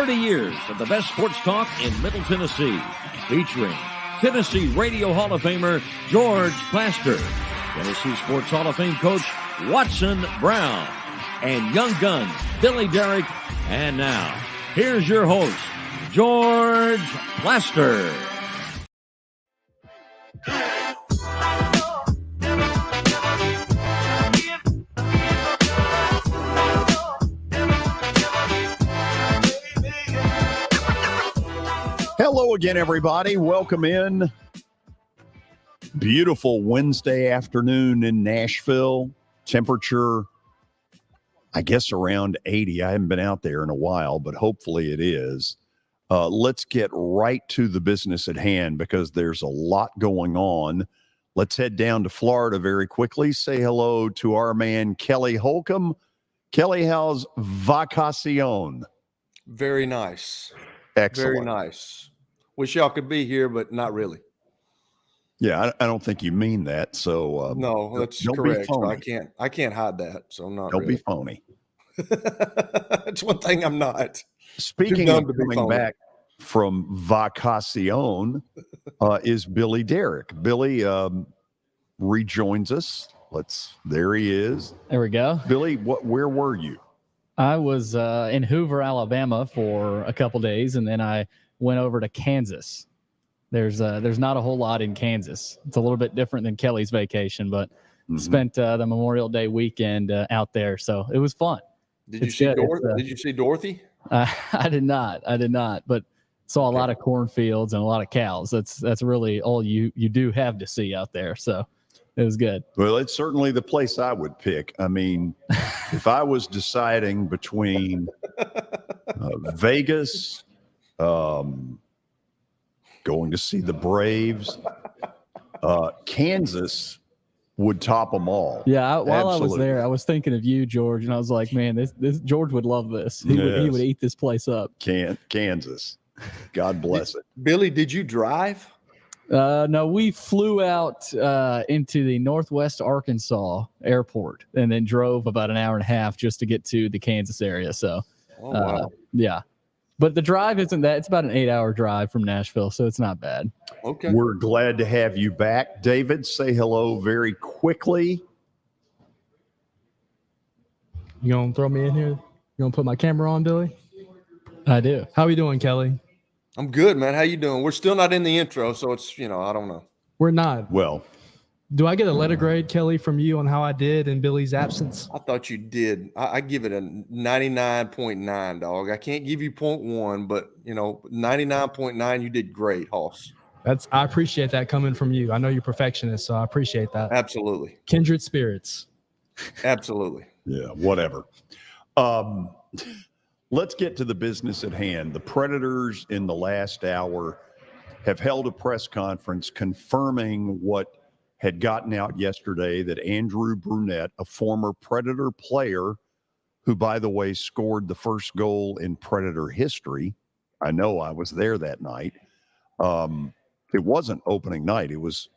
30 years of the best sports talk in Middle Tennessee, featuring Tennessee Radio Hall of Famer George Plaster, Tennessee Sports Hall of Fame coach Watson Brown, and young guns Billy Derrick. And now, here's your host, George Plaster. Hello again, everybody. Welcome in. Beautiful Wednesday afternoon in Nashville. Temperature, I guess, around 80. I haven't been out there in a while, but hopefully it is. Let's get right to the business at hand because there's a lot going on. Let's head down to Florida very quickly. Say hello to our man, Kelly Holcomb. Kelly, how's vacacion? Very nice. Excellent. Very nice. Wish y'all could be here, but not really. Yeah, I don't think you mean that. So no, that's correct. So I can't hide that. So I'm not. Don't really. be phony. It's one thing I'm not. Speaking of coming back from vacacion, is Billy Derrick. Billy rejoins us. There he is. There we go. Billy, where were you? I was in Hoover, Alabama for a couple days, and then I went over to Kansas. There's not a whole lot in Kansas. It's a little bit different than Kelly's vacation, but spent the Memorial Day weekend out there, so it was fun. Did you see Dorothy? I did not, but saw a lot of cornfields and a lot of cows. That's really all you do have to see out there, so it was good. Well, it's certainly the place I would pick. I mean, if I was deciding between Vegas, going to see the Braves, Kansas would top them all. Yeah, while I was there, I was thinking of you, George, and I was like, man, this George would love this. He would eat this place up. Kansas. God bless it. Billy, did you drive? No, we flew out into the Northwest Arkansas airport and then drove about an hour and a half just to get to the Kansas area. So, wow. Yeah. But the drive isn't that. It's about an 8-hour drive from Nashville, so it's not bad. Okay. We're glad to have you back. David, say hello very quickly. You going to throw me in here? You going to put my camera on, Billy? I do. How are we doing, Kelly? I'm good, man. How you doing? We're still not in the intro, so it's, I don't know. We're not. Well, do I get a letter grade, Kelly, from you on how I did in Billy's absence? I thought you did. I give it a 99.9, dog. I can't give you 0.1, but 99.9, you did great, Hoss. I appreciate that coming from you. I know you're perfectionist, so I appreciate that. Absolutely. Kindred spirits. Absolutely. Yeah, whatever. Let's get to the business at hand. The Predators in the last hour have held a press conference confirming what had gotten out yesterday, that Andrew Brunette, a former Predator player who, by the way, scored the first goal in Predator history. I know I was there that night. It wasn't opening night. It was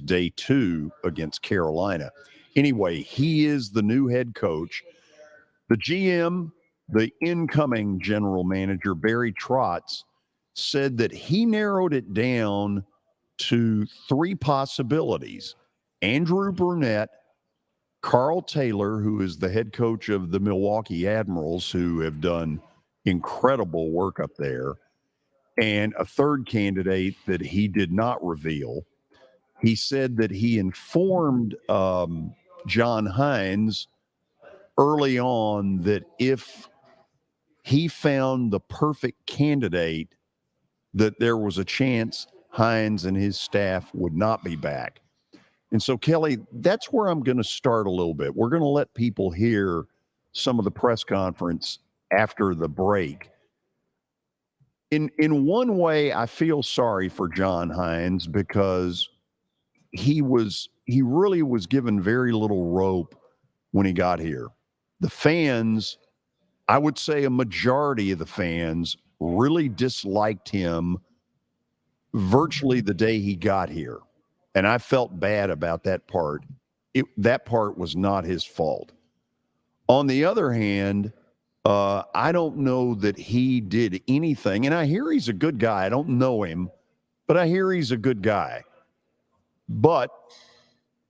day 2 against Carolina. Anyway, he is the new head coach. The GM, the incoming general manager, Barry Trotz, said that he narrowed it down to 3 possibilities: Andrew Brunette, Carl Taylor, who is the head coach of the Milwaukee Admirals, who have done incredible work up there, and a third candidate that he did not reveal. He said that he informed John Hines early on that if he found the perfect candidate, that there was a chance Hines and his staff would not be back. And so, Kelly, that's where I'm going to start a little bit. We're going to let people hear some of the press conference after the break. In one way, I feel sorry for John Hines because he really was given very little rope when he got here. The fans, I would say a majority of the fans, really disliked him virtually the day he got here. And I felt bad about that part. That part was not his fault. On the other hand, I don't know that he did anything. And I hear he's a good guy. I don't know him, but I hear he's a good guy. But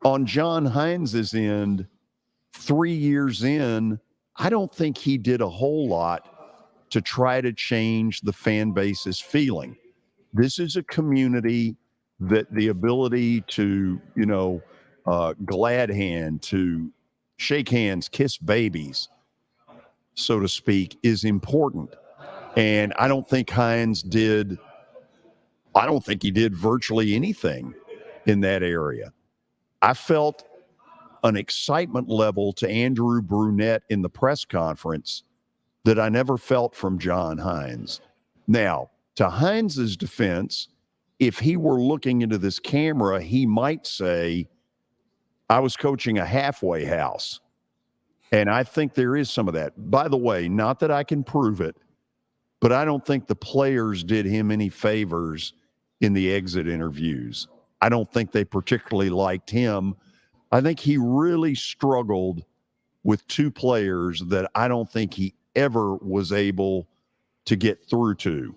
on John Hines' end, 3 years in, I don't think he did a whole lot to try to change the fan base's feeling. This is a community that the ability to, glad hand, to shake hands, kiss babies, so to speak, is important. And I don't think he did virtually anything in that area. I felt an excitement level to Andrew Brunette in the press conference that I never felt from John Hines. Now, to Hines's defense, if he were looking into this camera, he might say, I was coaching a halfway house. And I think there is some of that. By the way, not that I can prove it, but I don't think the players did him any favors in the exit interviews. I don't think they particularly liked him. I think he really struggled with two players that I don't think he ever was able to get through to.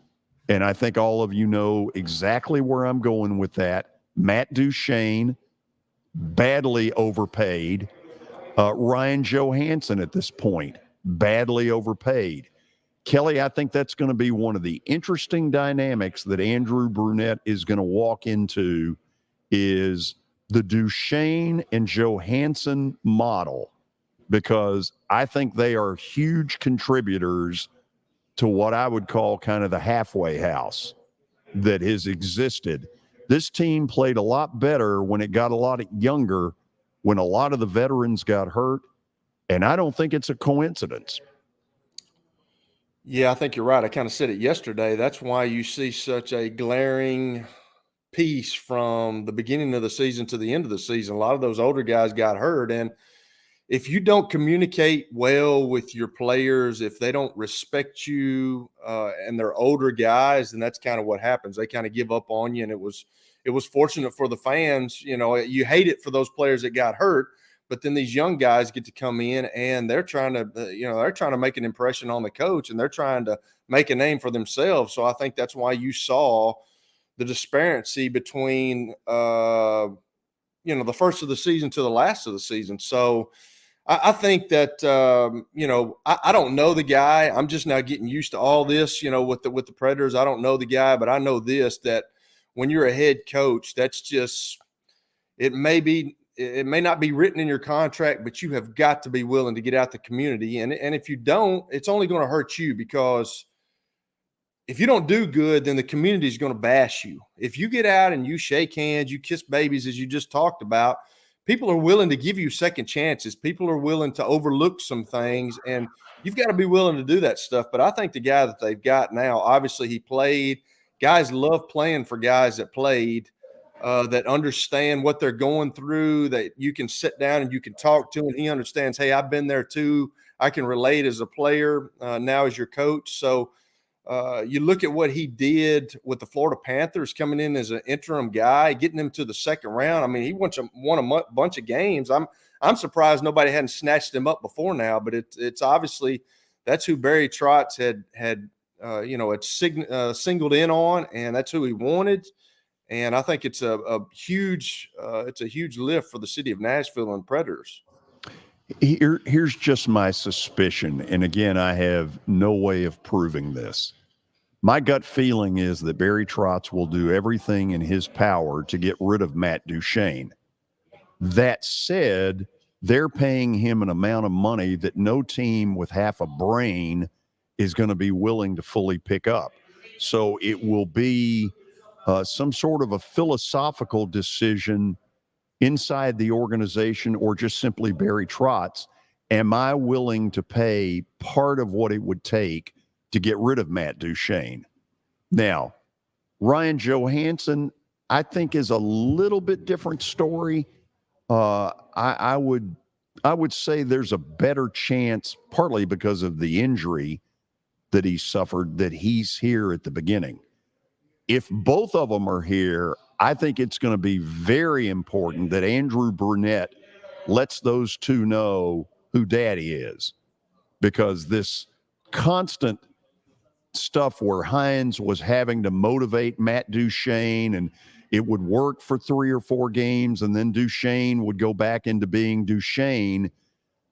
And I think all of you know exactly where I'm going with that. Matt Duchene, badly overpaid. Ryan Johansson at this point, badly overpaid. Kelly, I think that's going to be one of the interesting dynamics that Andrew Brunette is going to walk into, is the Duchene and Johansson model, because I think they are huge contributors to what I would call kind of the halfway house that has existed. This team played a lot better when it got a lot younger, when a lot of the veterans got hurt, and I don't think it's a coincidence. Yeah, I think you're right. I kind of said it yesterday. That's why you see such a glaring piece from the beginning of the season to the end of the season. A lot of those older guys got hurt, and if you don't communicate well with your players, if they don't respect you and they're older guys, then that's kind of what happens. They kind of give up on you. And it was fortunate for the fans. You hate it for those players that got hurt, but then these young guys get to come in and they're trying to make an impression on the coach, and they're trying to make a name for themselves. So I think that's why you saw the disparity between, the first of the season to the last of the season. So I think that, I don't know the guy. I'm just now getting used to all this, with the Predators. I don't know the guy, but I know this, that when you're a head coach, that's just, it may not be written in your contract, but you have got to be willing to get out the community. And if you don't, it's only going to hurt you, because if you don't do good, then the community is going to bash you. If you get out and you shake hands, you kiss babies, as you just talked about, people are willing to give you second chances. People are willing to overlook some things, and you've got to be willing to do that stuff. But I think the guy that they've got now, obviously he played. Guys love playing for guys that played, that understand what they're going through, that you can sit down and you can talk to, and he understands, hey, I've been there too. I can relate as a player, now as your coach. So you look at what he did with the Florida Panthers, coming in as an interim guy, getting him to the second round. I mean, he won a bunch of games. I'm surprised nobody hadn't snatched him up before now, but it's obviously that's who Barry Trotz had singled in on, and that's who he wanted. And I think it's a huge lift for the city of Nashville and Predators. Here's just my suspicion, and again, I have no way of proving this. My gut feeling is that Barry Trotz will do everything in his power to get rid of Matt Duchene. That said, they're paying him an amount of money that no team with half a brain is going to be willing to fully pick up. So it will be some sort of a philosophical decision inside the organization, or just simply Barry Trotz. Am I willing to pay part of what it would take to get rid of Matt Duchene? Now, Ryan Johansson, I think, is a little bit different story. I would say there's a better chance, partly because of the injury that he suffered, that he's here at the beginning. If both of them are here, I think it's going to be very important that Andrew Brunette lets those two know who daddy is, because this constant stuff where Hines was having to motivate Matt Duchene, and it would work for 3 or 4 games, and then Duchene would go back into being Duchene.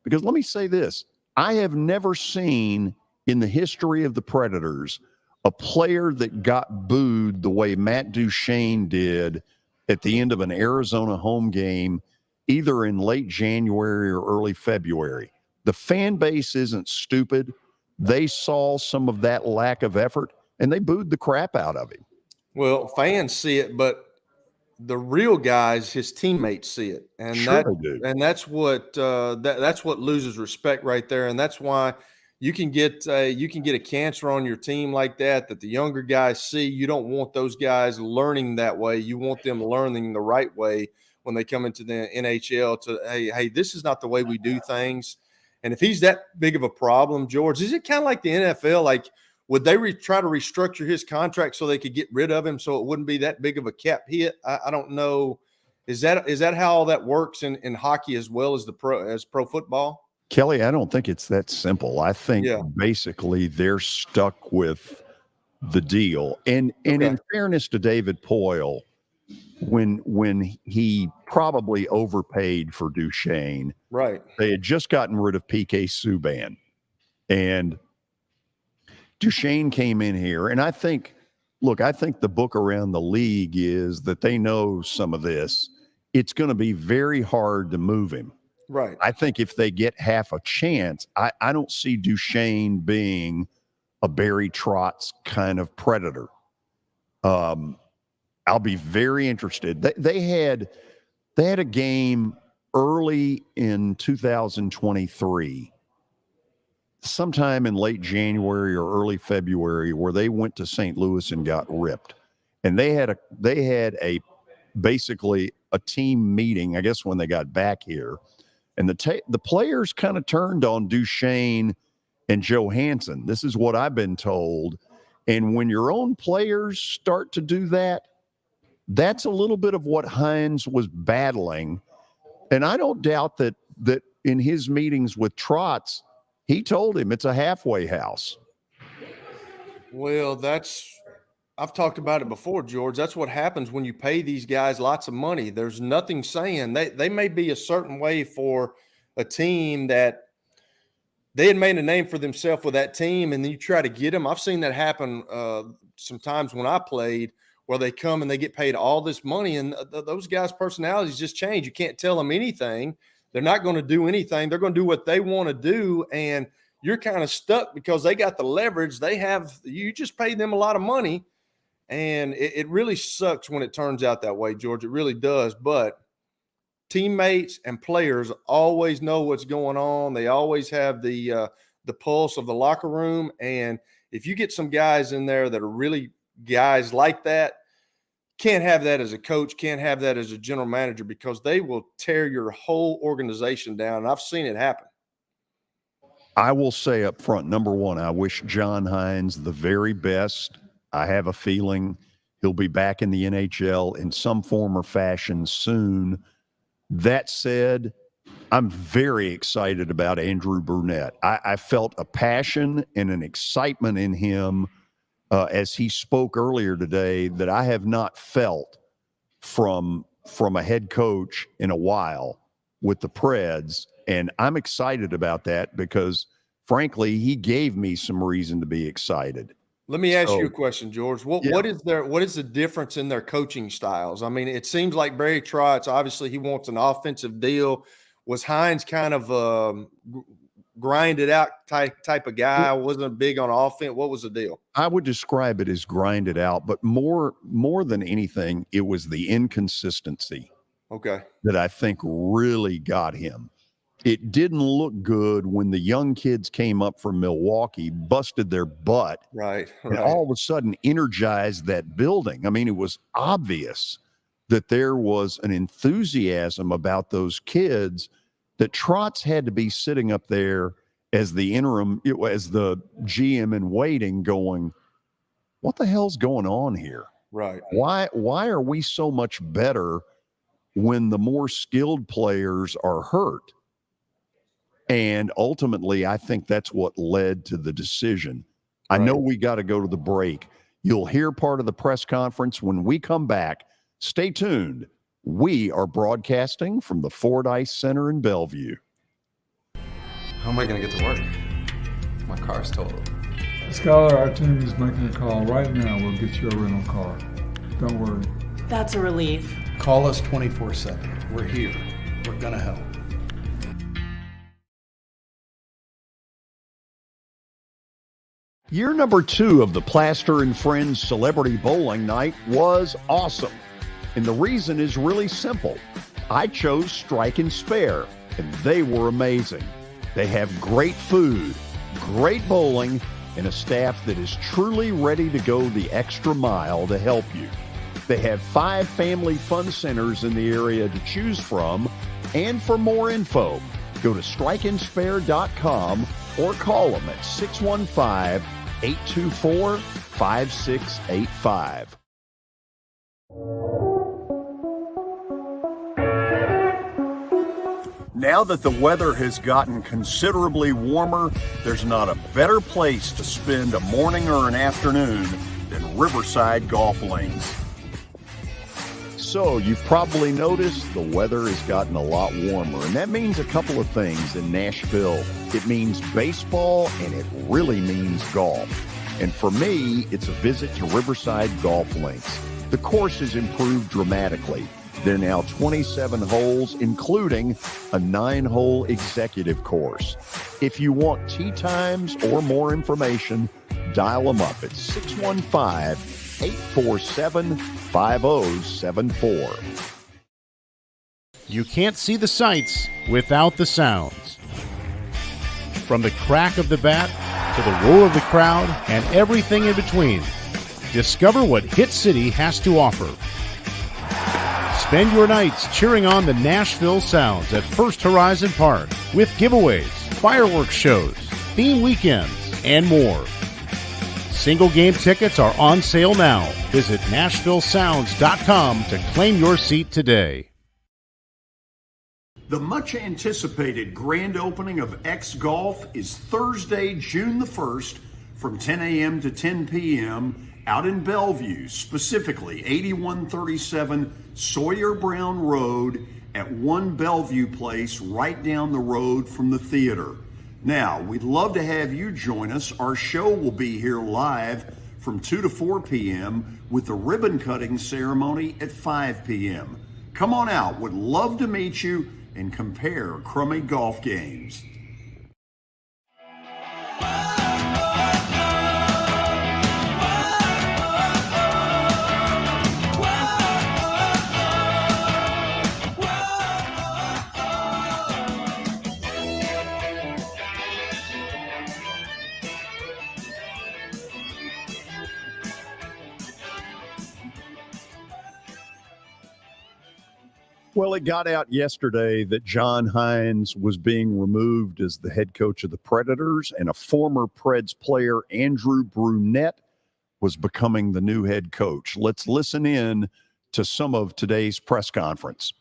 Because let me say this, I have never seen in the history of the Predators a player that got booed the way Matt Duchene did at the end of an Arizona home game, either in late January or early February. The fan base isn't stupid. They saw some of that lack of effort, and they booed the crap out of him. Well, fans see it, but the real guys, his teammates, see it, and Sure they do. And that's what that's what loses respect right there, and that's why you can get a cancer on your team like that the younger guys see. You don't want those guys learning that way. You want them learning the right way when they come into the NHL. To hey, this is not the way we do things. And if he's that big of a problem, George, is it kind of like the NFL? Like, would they try to restructure his contract so they could get rid of him so it wouldn't be that big of a cap hit? I don't know. Is that how all that works in hockey as well as pro football? Kelly, I don't think it's that simple. I think basically they're stuck with the deal. And in fairness to David Poyle, when he probably overpaid for Duchene, right? They had just gotten rid of PK Subban, and Duchene came in here. And I think the book around the league is that they know some of this. It's going to be very hard to move him. Right. I think if they get half a chance, I don't see Duchene being a Barry Trotz kind of Predator. I'll be very interested. They had a game early in 2023, sometime in late January or early February, where they went to St. Louis and got ripped. And they had a basically a team meeting, I guess, when they got back here. And the players kind of turned on Duchene and Johansson. This is what I've been told. And when your own players start to do that, that's a little bit of what Hines was battling. And I don't doubt that in his meetings with Trotz, he told him it's a halfway house. Well, I've talked about it before, George. That's what happens when you pay these guys lots of money. There's nothing saying they may be a certain way for a team that they had made a name for themselves with that team, and then you try to get them. I've seen that happen sometimes when I played, where they come and they get paid all this money, and those guys' personalities just change. You can't tell them anything. They're not going to do anything. They're going to do what they want to do, and you're kind of stuck because they got the leverage. You just paid them a lot of money, and it really sucks when it turns out that way, George. It really does, but teammates and players always know what's going on. They always have the pulse of the locker room, and if you get some guys in there that are really guys like that, can't have that as a coach, can't have that as a general manager, because they will tear your whole organization down. And I've seen it happen. I will say up front, number one, I wish John Hines the very best. I have a feeling he'll be back in the NHL in some form or fashion soon. That said, I'm very excited about Andrew Brunette. I felt a passion and an excitement in him as he spoke earlier today that I have not felt from a head coach in a while with the Preds. And I'm excited about that because, frankly, he gave me some reason to be excited. Let me ask you a question, George. What is the difference in their coaching styles? I mean, it seems like Barry Trotz, obviously he wants an offensive deal. Was Hines kind of grinded out type of guy? Wasn't big on offense? What was the deal? I would describe it as grinded out, but more than anything, it was the inconsistency. Okay. That I think really got him. It didn't look good when the young kids came up from Milwaukee, busted their butt, right. And all of a sudden energized that building. I mean, it was obvious that there was an enthusiasm about those kids that Trotz had to be sitting up there as the interim, as the GM in waiting, going, what the hell's going on here? Right. Why are we so much better when the more skilled players are hurt? And ultimately, I think that's what led to the decision. I know we got to go to the break. You'll hear part of the press conference when we come back. Stay tuned. We are broadcasting from the Fordyce Center in Bellevue. How am I going to get to work? My car's totaled. Skylar, our team is making a call right now. We'll get you a rental car. Don't worry. That's a relief. Call us 24/7. We're here. We're going to help. Year number 2 of the Plaster and Friends Celebrity Bowling Night was awesome. And the reason is really simple. I chose Strike and Spare, and they were amazing. They have great food, great bowling, and a staff that is truly ready to go the extra mile to help you. They have 5 family fun centers in the area to choose from. And for more info, go to strikeandspare.com or call them at 615-824-5685. Now that the weather has gotten considerably warmer, there's not a better place to spend a morning or an afternoon than Riverside Golf Links. So you've probably noticed the weather has gotten a lot warmer, and that means a couple of things in Nashville. It means baseball, and it really means golf. And for me, it's a visit to Riverside Golf Links. The course has improved dramatically. There are now 27 holes, including a 9-hole executive course. If you want tee times or more information, dial them up at 615-847-5074. You can't see the sights without the sounds. From the crack of the bat to the roar of the crowd and everything in between, discover what Hit City has to offer. Spend your nights cheering on the Nashville Sounds at First Horizon Park with giveaways, fireworks shows, theme weekends, and more. Single game tickets are on sale now. Visit NashvilleSounds.com to claim your seat today. The much anticipated grand opening of X Golf is Thursday, June the 1st from 10 a.m. to 10 p.m. out in Bellevue, specifically 8137 Sawyer Brown Road at 1 Bellevue Place right down the road from the theater. Now, we'd love to have you join us. Our show will be here live from 2 to 4 p.m. with the ribbon cutting ceremony at 5 p.m. Come on out. Would love to meet you and compare crummy golf games. Well, it got out yesterday that John Hines was being removed as the head coach of the Predators, and a former Preds player, Andrew Brunette, was becoming the new head coach. Let's listen in to some of today's press conference.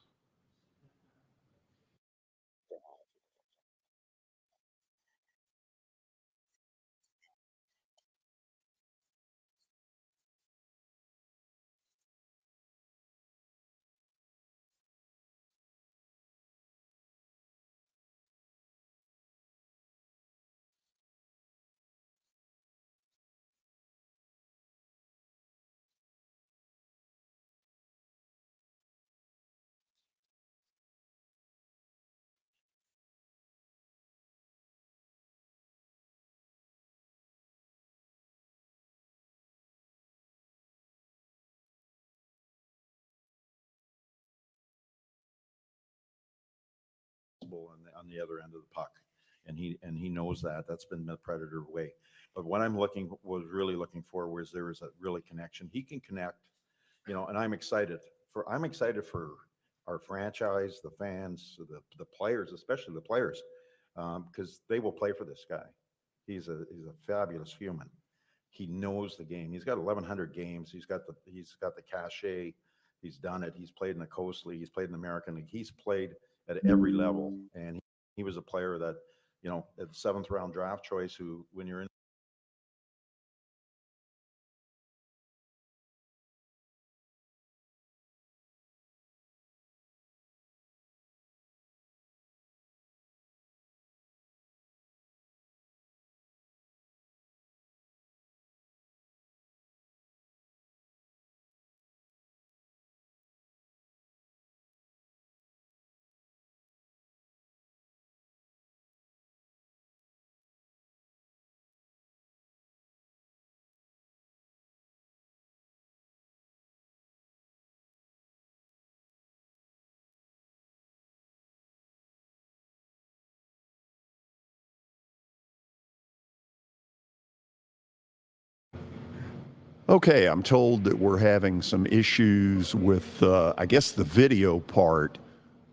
On the other end of the puck, and he knows that. That's been the Predator way. But what was really looking for was there was a really connection. He can connect, and I'm excited for our franchise, the fans, the players, especially the players, because they will play for this guy. He's a fabulous human. He knows the game. He's got 1,100 games. He's got the cachet. He's done it. He's played in the Coast League. He's played in the American League. He's played at every level, and he was a player that you know, at the 7th round draft choice, who, when you're in. Okay, I'm told that we're having some issues with, I guess, the video part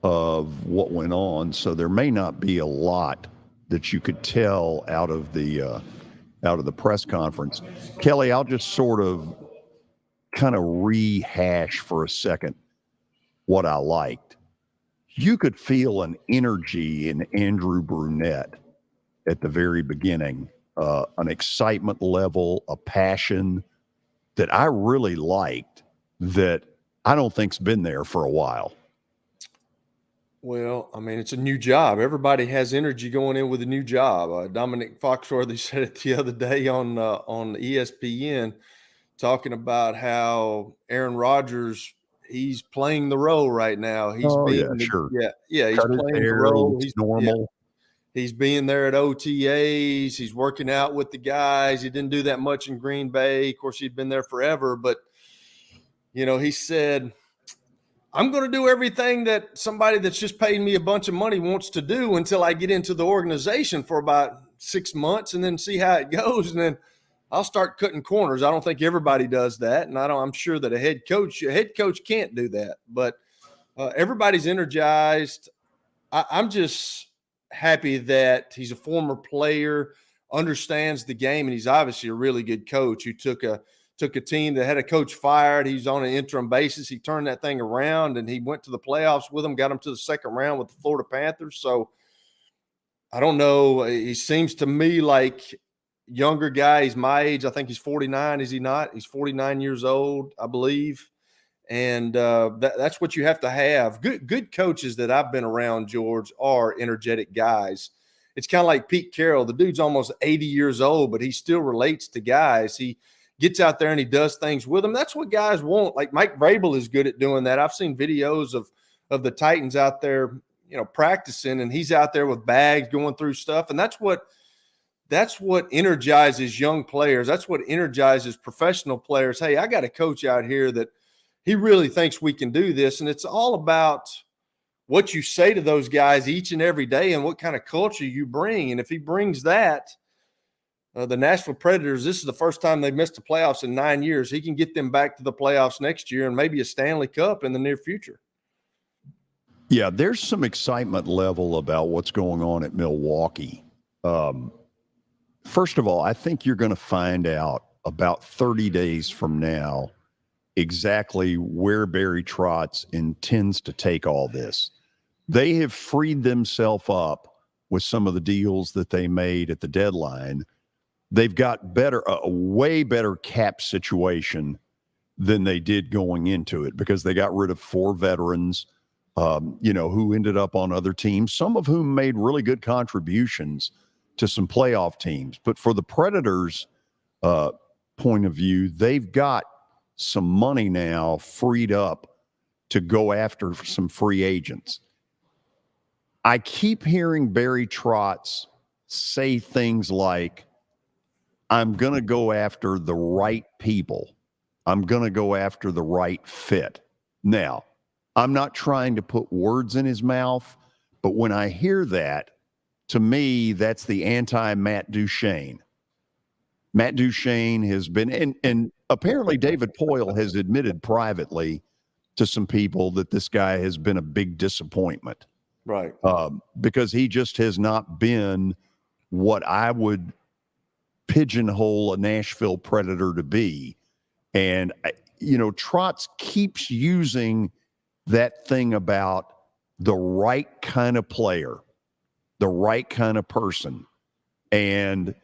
of what went on. So there may not be a lot that you could tell out of the press conference. Kelly, I'll just sort of kind of rehash for a second what I liked. You could feel an energy in Andrew Brunette at the very beginning, an excitement level, a passion that I really liked that I don't think's been there for a while. Well, I mean, it's a new job. Everybody has energy going in with a new job. Dominic Foxworthy said it the other day on ESPN, talking about how Aaron Rodgers, he's playing the role right now. He's being sure. He's Cut his playing the hair, role. looks He's normal. He's being there at OTAs. He's working out with the guys. He didn't do that much in Green Bay. Of course, he'd been there forever, but you know, he said, I'm going to do everything that somebody that's just paying me a bunch of money wants to do until I get into the organization for about 6 months and then see how it goes. And then I'll start cutting corners. I don't think everybody does that. And I'm sure that a head coach can't do that, but everybody's energized. I'm just happy that he's a former player, understands the game, and he's obviously a really good coach who took a team that had a coach fired. He's on an interim basis. He turned that thing around, and he went to the playoffs with them, got them to the second round with the Florida Panthers. So I don't know. He seems to me like younger guy. He's my age. I think he's 49. Is he not? He's 49 years old, I believe. And that's what you have to have. Good coaches that I've been around, George, are energetic guys. It's kind of like Pete Carroll. The dude's almost 80 years old, but he still relates to guys. He gets out there and he does things with them. That's what guys want. Like Mike Vrabel is good at doing that. I've seen videos of the Titans out there, you know, practicing, and he's out there with bags going through stuff. And that's what energizes young players. That's what energizes professional players. Hey, I got a coach out here that he really thinks we can do this. And it's all about what you say to those guys each and every day and what kind of culture you bring. And if he brings that, the Nashville Predators, this is the first time they've missed the playoffs in 9 years. He can get them back to the playoffs next year and maybe a Stanley Cup in the near future. Yeah, there's some excitement level about what's going on at Milwaukee. First of all, I think you're going to find out about 30 days from now exactly where Barry Trotz intends to take all this. They have freed themselves up with some of the deals that they made at the deadline. They've got a way better cap situation than they did going into it because they got rid of 4 veterans, who ended up on other teams, some of whom made really good contributions to some playoff teams. But for the Predators' point of view, they've got some money now freed up to go after some free agents. I keep hearing Barry Trotz say things like, I'm going to go after the right people. I'm going to go after the right fit. Now, I'm not trying to put words in his mouth, but when I hear that, to me, that's the anti-Matt Duchene. Matt Duchene has been, and apparently David Poyle has admitted privately to some people that this guy has been a big disappointment. Right. Because he just has not been what I would pigeonhole a Nashville Predator to be. And, Trotz keeps using that thing about the right kind of player. the right kind of person. And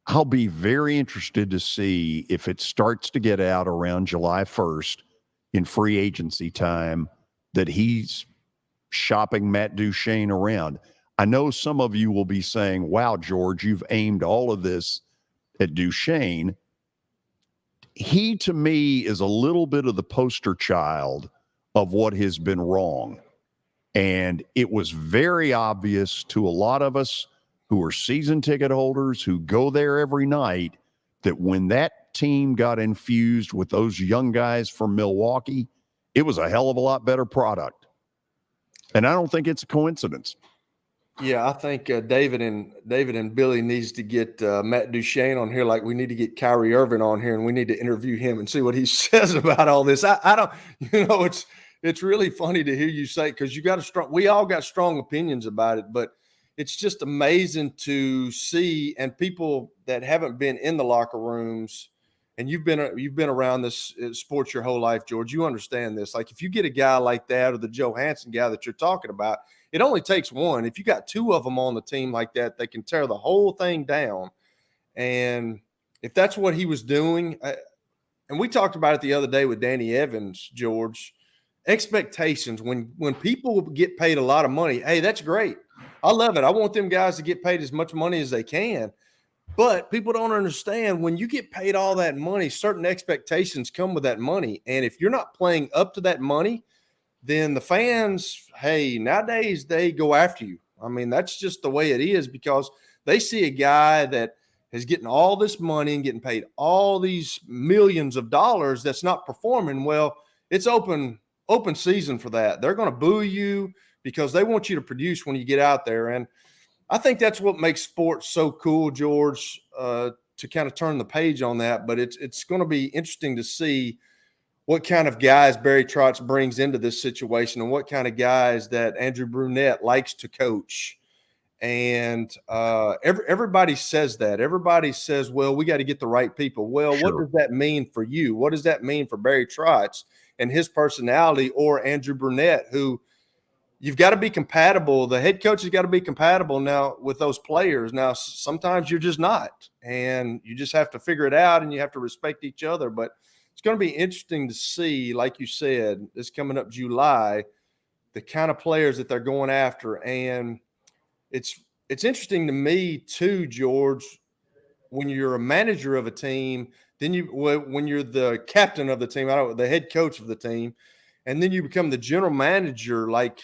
I'll be very interested to see if it starts to get out around July 1st in free agency time that he's shopping Matt Duchene around. I know some of you will be saying, wow, George, you've aimed all of this at Duchene. He, to me, is a little bit of the poster child of what has been wrong. And it was very obvious to a lot of us who are season ticket holders who go there every night that when that team got infused with those young guys from Milwaukee, it was a hell of a lot better product. And I don't think it's a coincidence. Yeah, I think David and Billy needs to get Matt Duchene on here, like we need to get Kyrie Irving on here, and we need to interview him and see what he says about all this. I don't, it's really funny to hear you say, because we all got strong opinions about it, but it's just amazing to see, and people that haven't been in the locker rooms, and you've been around this sports your whole life, George, you understand this. Like if you get a guy like that, or the Johansson guy that you're talking about, it only takes one. If you got two of them on the team like that, they can tear the whole thing down. And if that's what he was doing, and we talked about it the other day with Danny Evans, George, expectations, when people get paid a lot of money, hey, that's great. I love it. I want them guys to get paid as much money as they can. But people don't understand, when you get paid all that money, certain expectations come with that money. And if you're not playing up to that money, then the fans, hey, nowadays they go after you. I mean, that's just the way it is, because they see a guy that is getting all this money and getting paid all these millions of dollars that's not performing well. It's open season for that. They're going to boo you because they want you to produce when you get out there. And I think that's what makes sports so cool, George, to kind of turn the page on that. But it's going to be interesting to see what kind of guys Barry Trotz brings into this situation, and what kind of guys that Andrew Brunette likes to coach. And everybody says that. Everybody says, well, we got to get the right people. Well, Sure. What does that mean for you? What does that mean for Barry Trotz and his personality, or Andrew Brunette, who you've got to be compatible. The head coach has got to be compatible now with those players. Now, sometimes you're just not, and you just have to figure it out, and you have to respect each other. But it's going to be interesting to see, like you said, this coming up July, the kind of players that they're going after. And it's interesting to me too, George, when you're a manager of a team, then when you're the captain of the team, the head coach of the team, and then you become the general manager. Like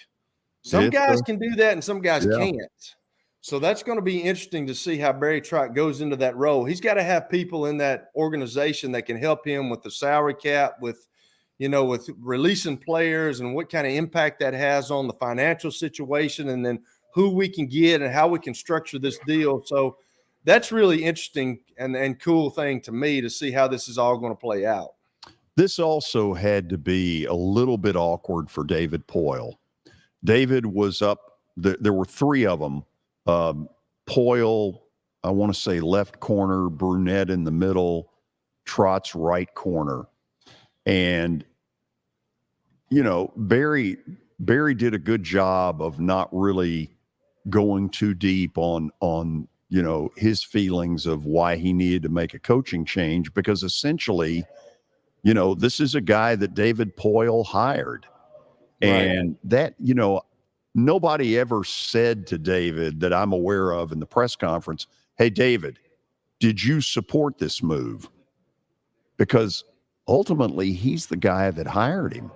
some guys can do that and some guys can't. So that's going to be interesting to see how Barry Trotz goes into that role. He's got to have people in that organization that can help him with the salary cap, with releasing players, and what kind of impact that has on the financial situation, and then who we can get and how we can structure this deal. So that's really interesting and cool thing to me to see how this is all going to play out. This also had to be a little bit awkward for David Poile. David was up. There were three of them. Poile, I want to say left corner, Brunette in the middle, Trotz right corner. And, Barry did a good job of not really going too deep on his feelings of why he needed to make a coaching change, because essentially, this is a guy that David Poile hired. Right. And that, nobody ever said to David that I'm aware of in the press conference, hey, David, did you support this move? Because ultimately he's the guy that hired him.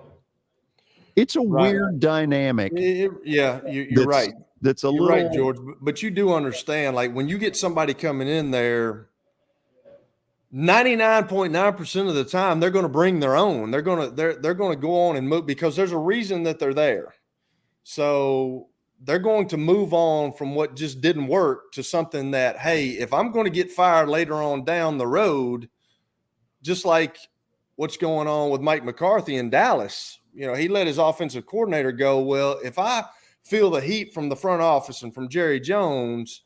It's a weird dynamic. You're right. That's You're right, George. But you do understand, like when you get somebody coming in there, 99.9% of the time they're going to bring their own. They're going to go on and move, because there's a reason that they're there. So they're going to move on from what just didn't work to something that, hey, if I'm going to get fired later on down the road, just like what's going on with Mike McCarthy in Dallas, he let his offensive coordinator go. Well, if I feel the heat from the front office and from Jerry Jones,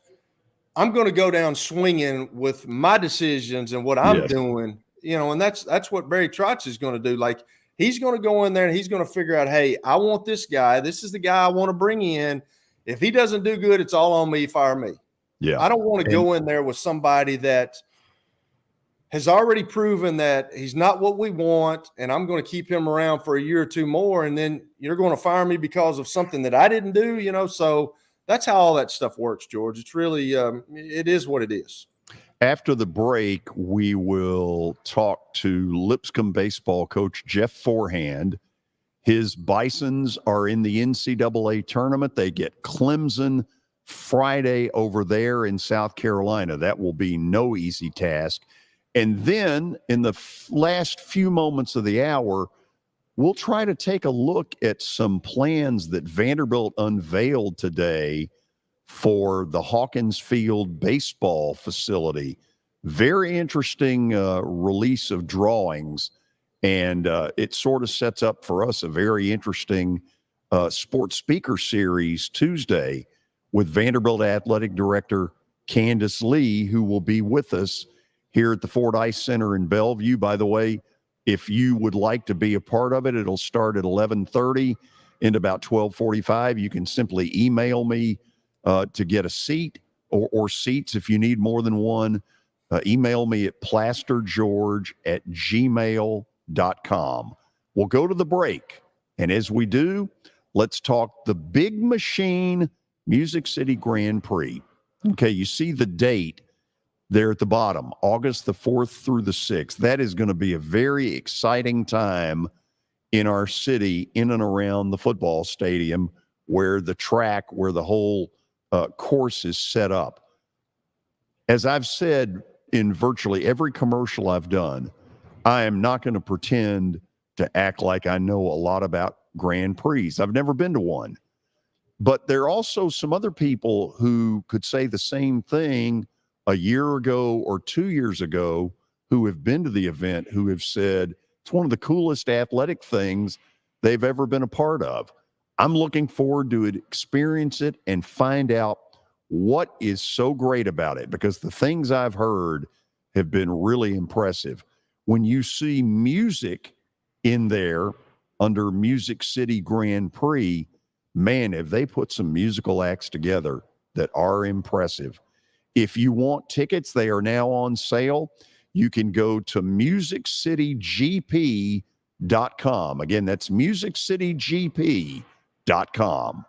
I'm going to go down swinging with my decisions and what I'm doing, and that's what Barry Trotz is going to do. Like, he's going to go in there and he's going to figure out, hey, I want this guy. This is the guy I want to bring in. If he doesn't do good, it's all on me, fire me. Yeah. I don't want to go in there with somebody that has already proven that he's not what we want, and I'm going to keep him around for a year or two more, and then you're going to fire me because of something that I didn't do, so that's how all that stuff works, George. It's really it is what it is. After the break, we will talk to Lipscomb baseball coach Jeff Forehand. His Bisons are in the NCAA tournament. They get Clemson Friday over there in South Carolina. That will be no easy task. And then in the last few moments of the hour, we'll try to take a look at some plans that Vanderbilt unveiled today for the Hawkins Field baseball facility. Very interesting release of drawings. And it sort of sets up for us a very interesting sports speaker series Tuesday with Vanderbilt Athletic Director Candace Lee, who will be with us here at the Ford Ice Center in Bellevue. By the way, if you would like to be a part of it, it'll start at 11:30 and about 12:45. You can simply email me to get a seat or seats if you need more than one. Email me at plastergeorge@gmail.com. We'll go to the break. And as we do, let's talk the Big Machine Music City Grand Prix. Okay, you see the date there at the bottom, August the 4th through the 6th. That is going to be a very exciting time in our city, in and around the football stadium, where the track, where the whole course is set up. As I've said in virtually every commercial I've done, I am not going to pretend to act like I know a lot about Grand Prix. I've never been to one. But there are also some other people who could say the same thing a year ago or 2 years ago who have been to the event, who have said it's one of the coolest athletic things they've ever been a part of. I'm looking forward to experience it and find out what is so great about it, because the things I've heard have been really impressive. When you see music in there under Music City Grand Prix, man, have they put some musical acts together that are impressive. If you want tickets, they are now on sale. You can go to musiccitygp.com. Again, that's musiccitygp.com.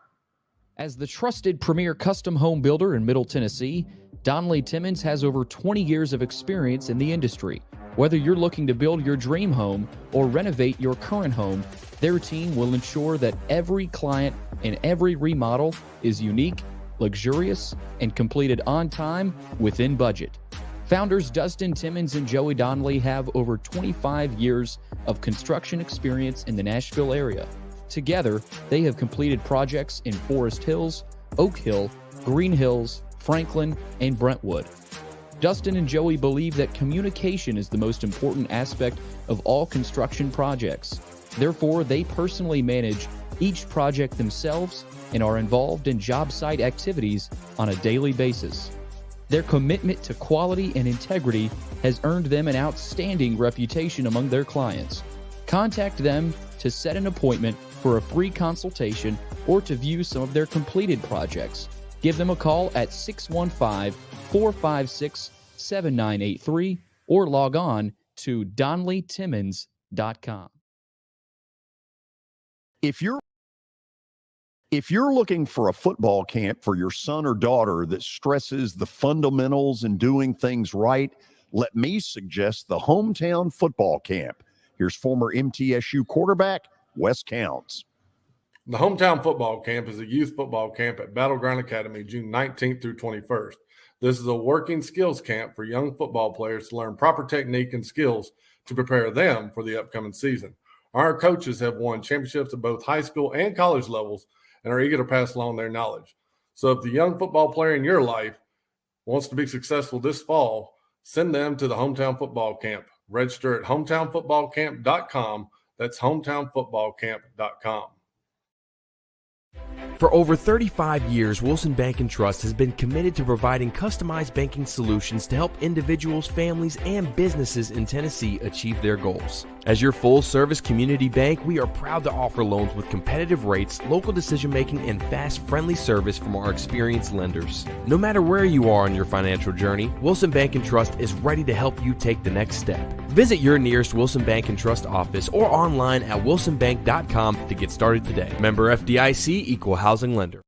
As the trusted premier custom home builder in Middle Tennessee, Donnelly Timmons has over 20 years of experience in the industry. Whether you're looking to build your dream home or renovate your current home, their team will ensure that every client and every remodel is unique, luxurious, and completed on time within budget. Founders Dustin Timmons and Joey Donnelly have over 25 years of construction experience in the Nashville area. Together, they have completed projects in Forest Hills, Oak Hill, Green Hills, Franklin, and Brentwood. Dustin and Joey believe that communication is the most important aspect of all construction projects. Therefore, they personally manage each project themselves and are involved in job site activities on a daily basis. Their commitment to quality and integrity has earned them an outstanding reputation among their clients. Contact them to set an appointment for a free consultation or to view some of their completed projects. Give them a call at 615-456-7983 or log on to DonnellyTimmons.com. If you're looking for a football camp for your son or daughter that stresses the fundamentals and doing things right, let me suggest the Hometown Football Camp. Here's former MTSU quarterback Wes Counts. The Hometown Football Camp is a youth football camp at Battleground Academy, June 19th through 21st. This is a working skills camp for young football players to learn proper technique and skills to prepare them for the upcoming season. Our coaches have won championships at both high school and college levels and are eager to pass along their knowledge. So if the young football player in your life wants to be successful this fall, send them to the Hometown Football Camp. Register at hometownfootballcamp.com. That's hometownfootballcamp.com. For over 35 years, Wilson Bank & Trust has been committed to providing customized banking solutions to help individuals, families, and businesses in Tennessee achieve their goals. As your full-service community bank, we are proud to offer loans with competitive rates, local decision-making, and fast, friendly service from our experienced lenders. No matter where you are on your financial journey, Wilson Bank and Trust is ready to help you take the next step. Visit your nearest Wilson Bank and Trust office or online at wilsonbank.com to get started today. Member FDIC, Equal Housing Lender.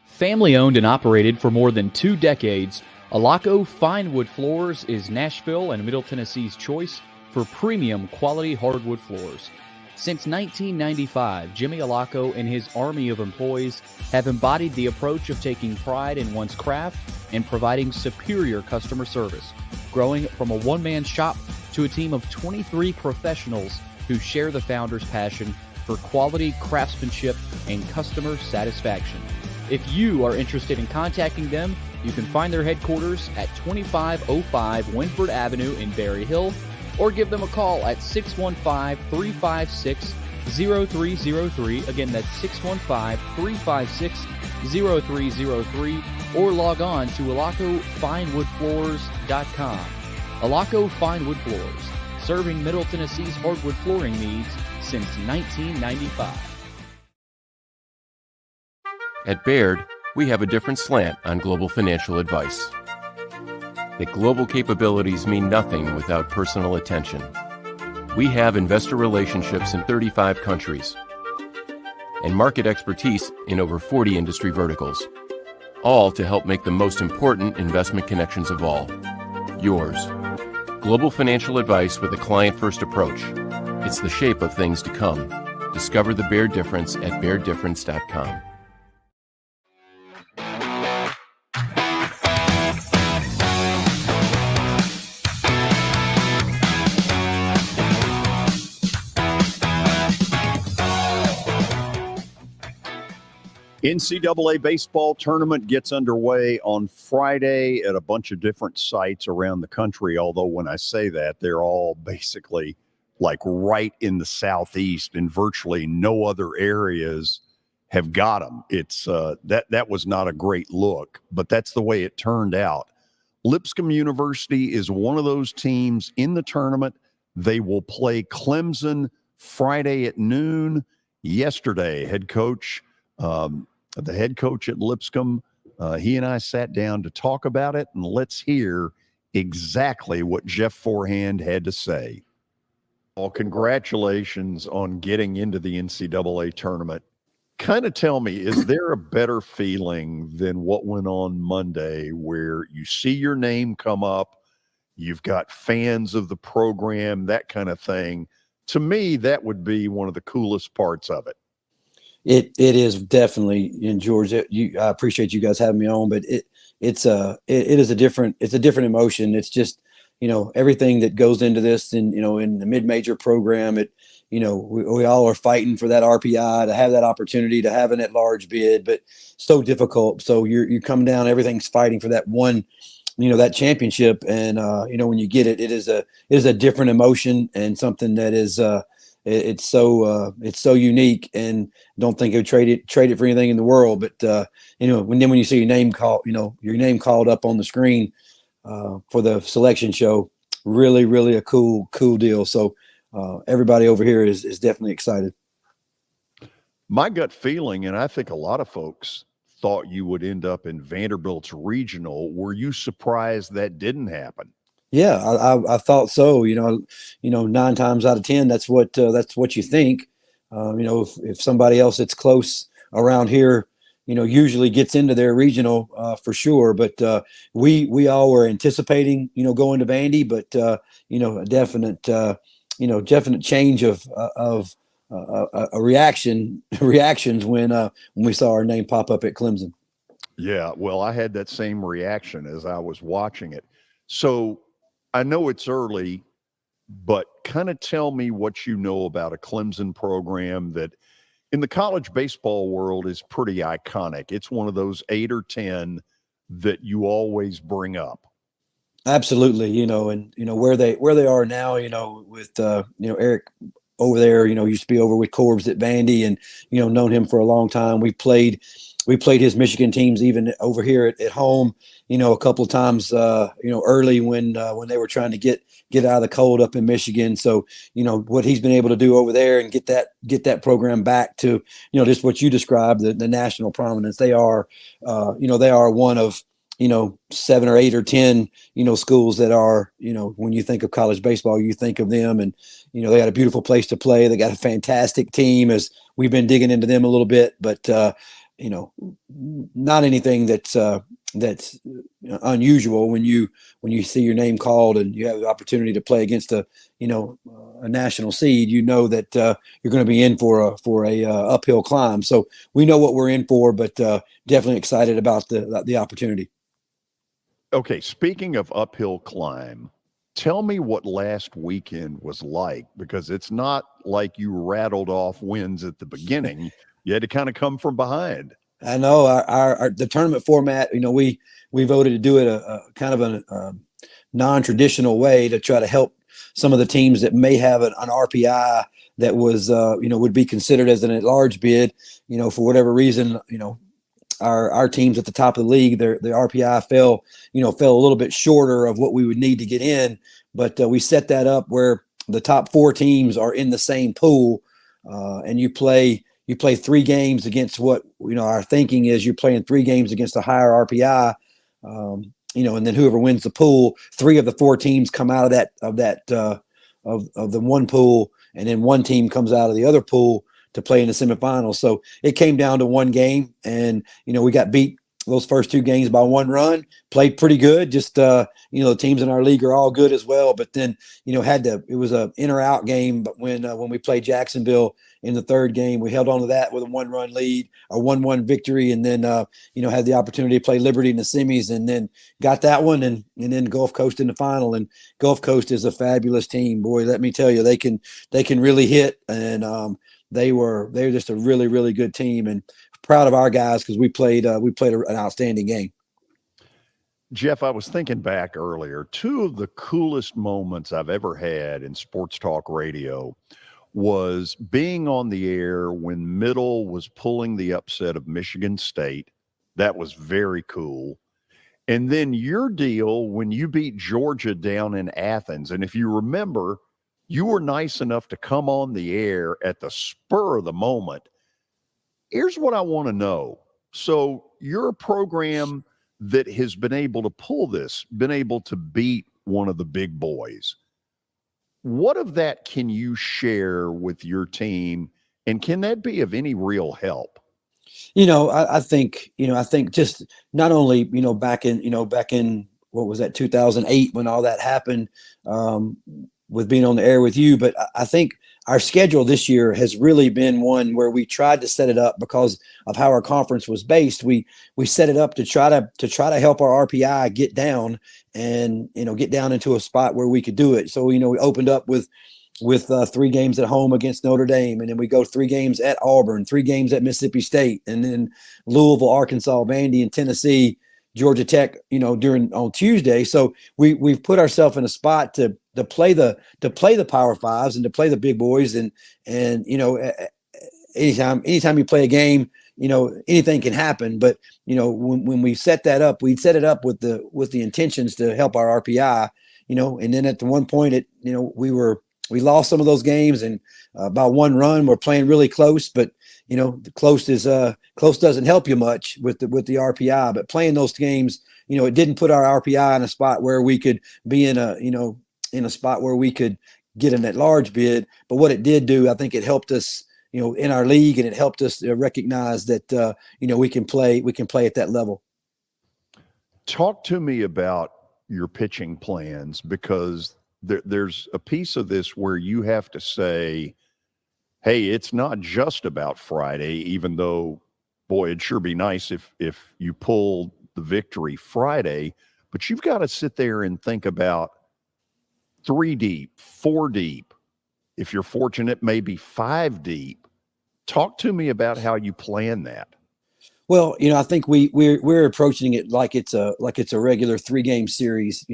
Family owned and operated for more than 2 decades, Alaco Fine Wood Floors is Nashville and Middle Tennessee's choice for premium quality hardwood floors. Since 1995, Jimmy Alaco and his army of employees have embodied the approach of taking pride in one's craft and providing superior customer service, growing from a one-man shop to a team of 23 professionals who share the founder's passion for quality craftsmanship and customer satisfaction. If you are interested in contacting them, you can find their headquarters at 2505 Winford Avenue in Berry Hill, or give them a call at 615-356-0303. Again, that's 615-356-0303, or log on to alacofinewoodfloors.com. Alaco Fine Wood Floors, serving Middle Tennessee's hardwood flooring needs since 1995. At Baird, we have a different slant on global financial advice. That global capabilities mean nothing without personal attention. We have investor relationships in 35 countries and market expertise in over 40 industry verticals, all to help make the most important investment connections of all, yours. Global financial advice with a client-first approach. It's the shape of things to come. Discover the Baird difference at bairdifference.com. NCAA baseball tournament gets underway on Friday at a bunch of different sites around the country. Although when I say that, they're all basically like right in the Southeast, and virtually no other areas have got them. It's that was not a great look, but that's the way it turned out. Lipscomb University is one of those teams in the tournament. They will play Clemson Friday at noon. Yesterday, the head coach at Lipscomb, he and I sat down to talk about it, and let's hear exactly what Jeff Forehand had to say. Well, congratulations on getting into the NCAA tournament. Kind of tell me, is there a better feeling than what went on Monday, where you see your name come up, you've got fans of the program, that kind of thing? To me, that would be one of the coolest parts of it. It is definitely, and George, I appreciate you guys having me on, but it is a different emotion. It's just, everything that goes into this, and in the mid-major program, we all are fighting for that RPI, to have that opportunity, to have an at-large bid, but so difficult. So you come down, everything's fighting for that one, that championship, and when you get it, it is a different emotion, and something that is it's so unique, and don't think I'd trade it for anything in the world. But when you see your name called up on the screen for the selection show, really, really a cool deal. So everybody over here is definitely excited. My gut feeling, and I think a lot of folks thought you would end up in Vanderbilt's regional. Were you surprised that didn't happen? Yeah, I thought so. 9 times out of 10, that's what you think. If somebody else that's close around here, usually gets into their regional for sure. But we all were anticipating, going to Vandy, but a definite change of reactions when we saw our name pop up at Clemson. Yeah, well, I had that same reaction as I was watching it. So I know it's early, but kind of tell me what you know about a Clemson program that in the college baseball world is pretty iconic. It's one of those 8 or 10 that you always bring up. Absolutely. And where they are now, with Eric over there, used to be over with Corbs at Vandy, and known him for a long time. We played we played his Michigan teams even over here at home, a couple of times, early when they were trying to get out of the cold up in Michigan. So, what he's been able to do over there and get that program back to, just what you described, the national prominence. They are, they are one of, 7 or 8 or 10, schools that are, when you think of college baseball, you think of them, and, they got a beautiful place to play. They got a fantastic team, as we've been digging into them a little bit, but, not anything that's unusual when you see your name called and you have the opportunity to play against a national seed. That you're going to be in for a uphill climb. So we know what we're in for, but definitely excited about the opportunity. Okay, speaking of uphill climb, tell me what last weekend was like, because it's not like you rattled off wins at the beginning. You had to kind of come from behind. I know the tournament format, we voted to do it a kind of a non-traditional way to try to help some of the teams that may have an RPI that was, would be considered as an at-large bid, for whatever reason, our teams at the top of the league, the RPI fell a little bit shorter of what we would need to get in. But we set that up where the top 4 teams are in the same pool, and you play 3 games against what, our thinking is you're playing 3 games against a higher RPI, and then whoever wins the pool, 3 of the 4 teams come out of the one pool, and then 1 team comes out of the other pool to play in the semifinals. So it came down to 1 game, and, we got beat those first 2 games by 1 run, played pretty good. Just, the teams in our league are all good as well. But then, it was a in or out game. But when we played Jacksonville in the 3rd game, we held on to that with a 1-run lead, a 1-1 victory. And then, had the opportunity to play Liberty in the semis, and then got that one, and then Gulf Coast in the final. And Gulf Coast is a fabulous team. Boy, let me tell you, they can really hit. And, they're just a really, really good team, and proud of our guys because we played an outstanding game. Jeff, I was thinking back earlier, 2 of the coolest moments I've ever had in sports talk radio was being on the air when Middle was pulling the upset of Michigan State. That was very cool. And then your deal when you beat Georgia down in Athens. And if you remember, you were nice enough to come on the air at the spur of the moment. Here's what I want to know. So you're a program that has been able to pull this, been able to beat one of the big boys. What of that can you share with your team, and can that be of any real help? I think just not only, back in what was that, 2008, when all that happened, with being on the air with you, but I think our schedule this year has really been one where we tried to set it up because of how our conference was based. We set it up to try to help our RPI get down and, get down into a spot where we could do it. So, we opened up with 3 games at home against Notre Dame, and then we go 3 games at Auburn, 3 games at Mississippi State, and then Louisville, Arkansas, Vandy, and Tennessee, Georgia Tech, on Tuesday. So we've put ourselves in a spot to play the Power Fives and to play the big boys, and anytime you play a game, anything can happen. But when we set that up, we set it up with the intentions to help our RPI, and then at the one point we lost some of those games, and by 1 run, we're playing really close, but the close doesn't help you much with the RPI, but playing those games, it didn't put our RPI in a spot where we could be in a spot where we could get in that large bid. But what it did do, I think it helped us, in our league, and it helped us recognize that, we can play at that level. Talk to me about your pitching plans, because there's a piece of this where you have to say, hey, it's not just about Friday, even though, boy, it'd sure be nice if you pulled the victory Friday, but you've got to sit there and think about 3 deep, 4 deep. If you're fortunate, maybe 5 deep. Talk to me about how you plan that. Well, I think we're approaching it like it's a regular 3-game series.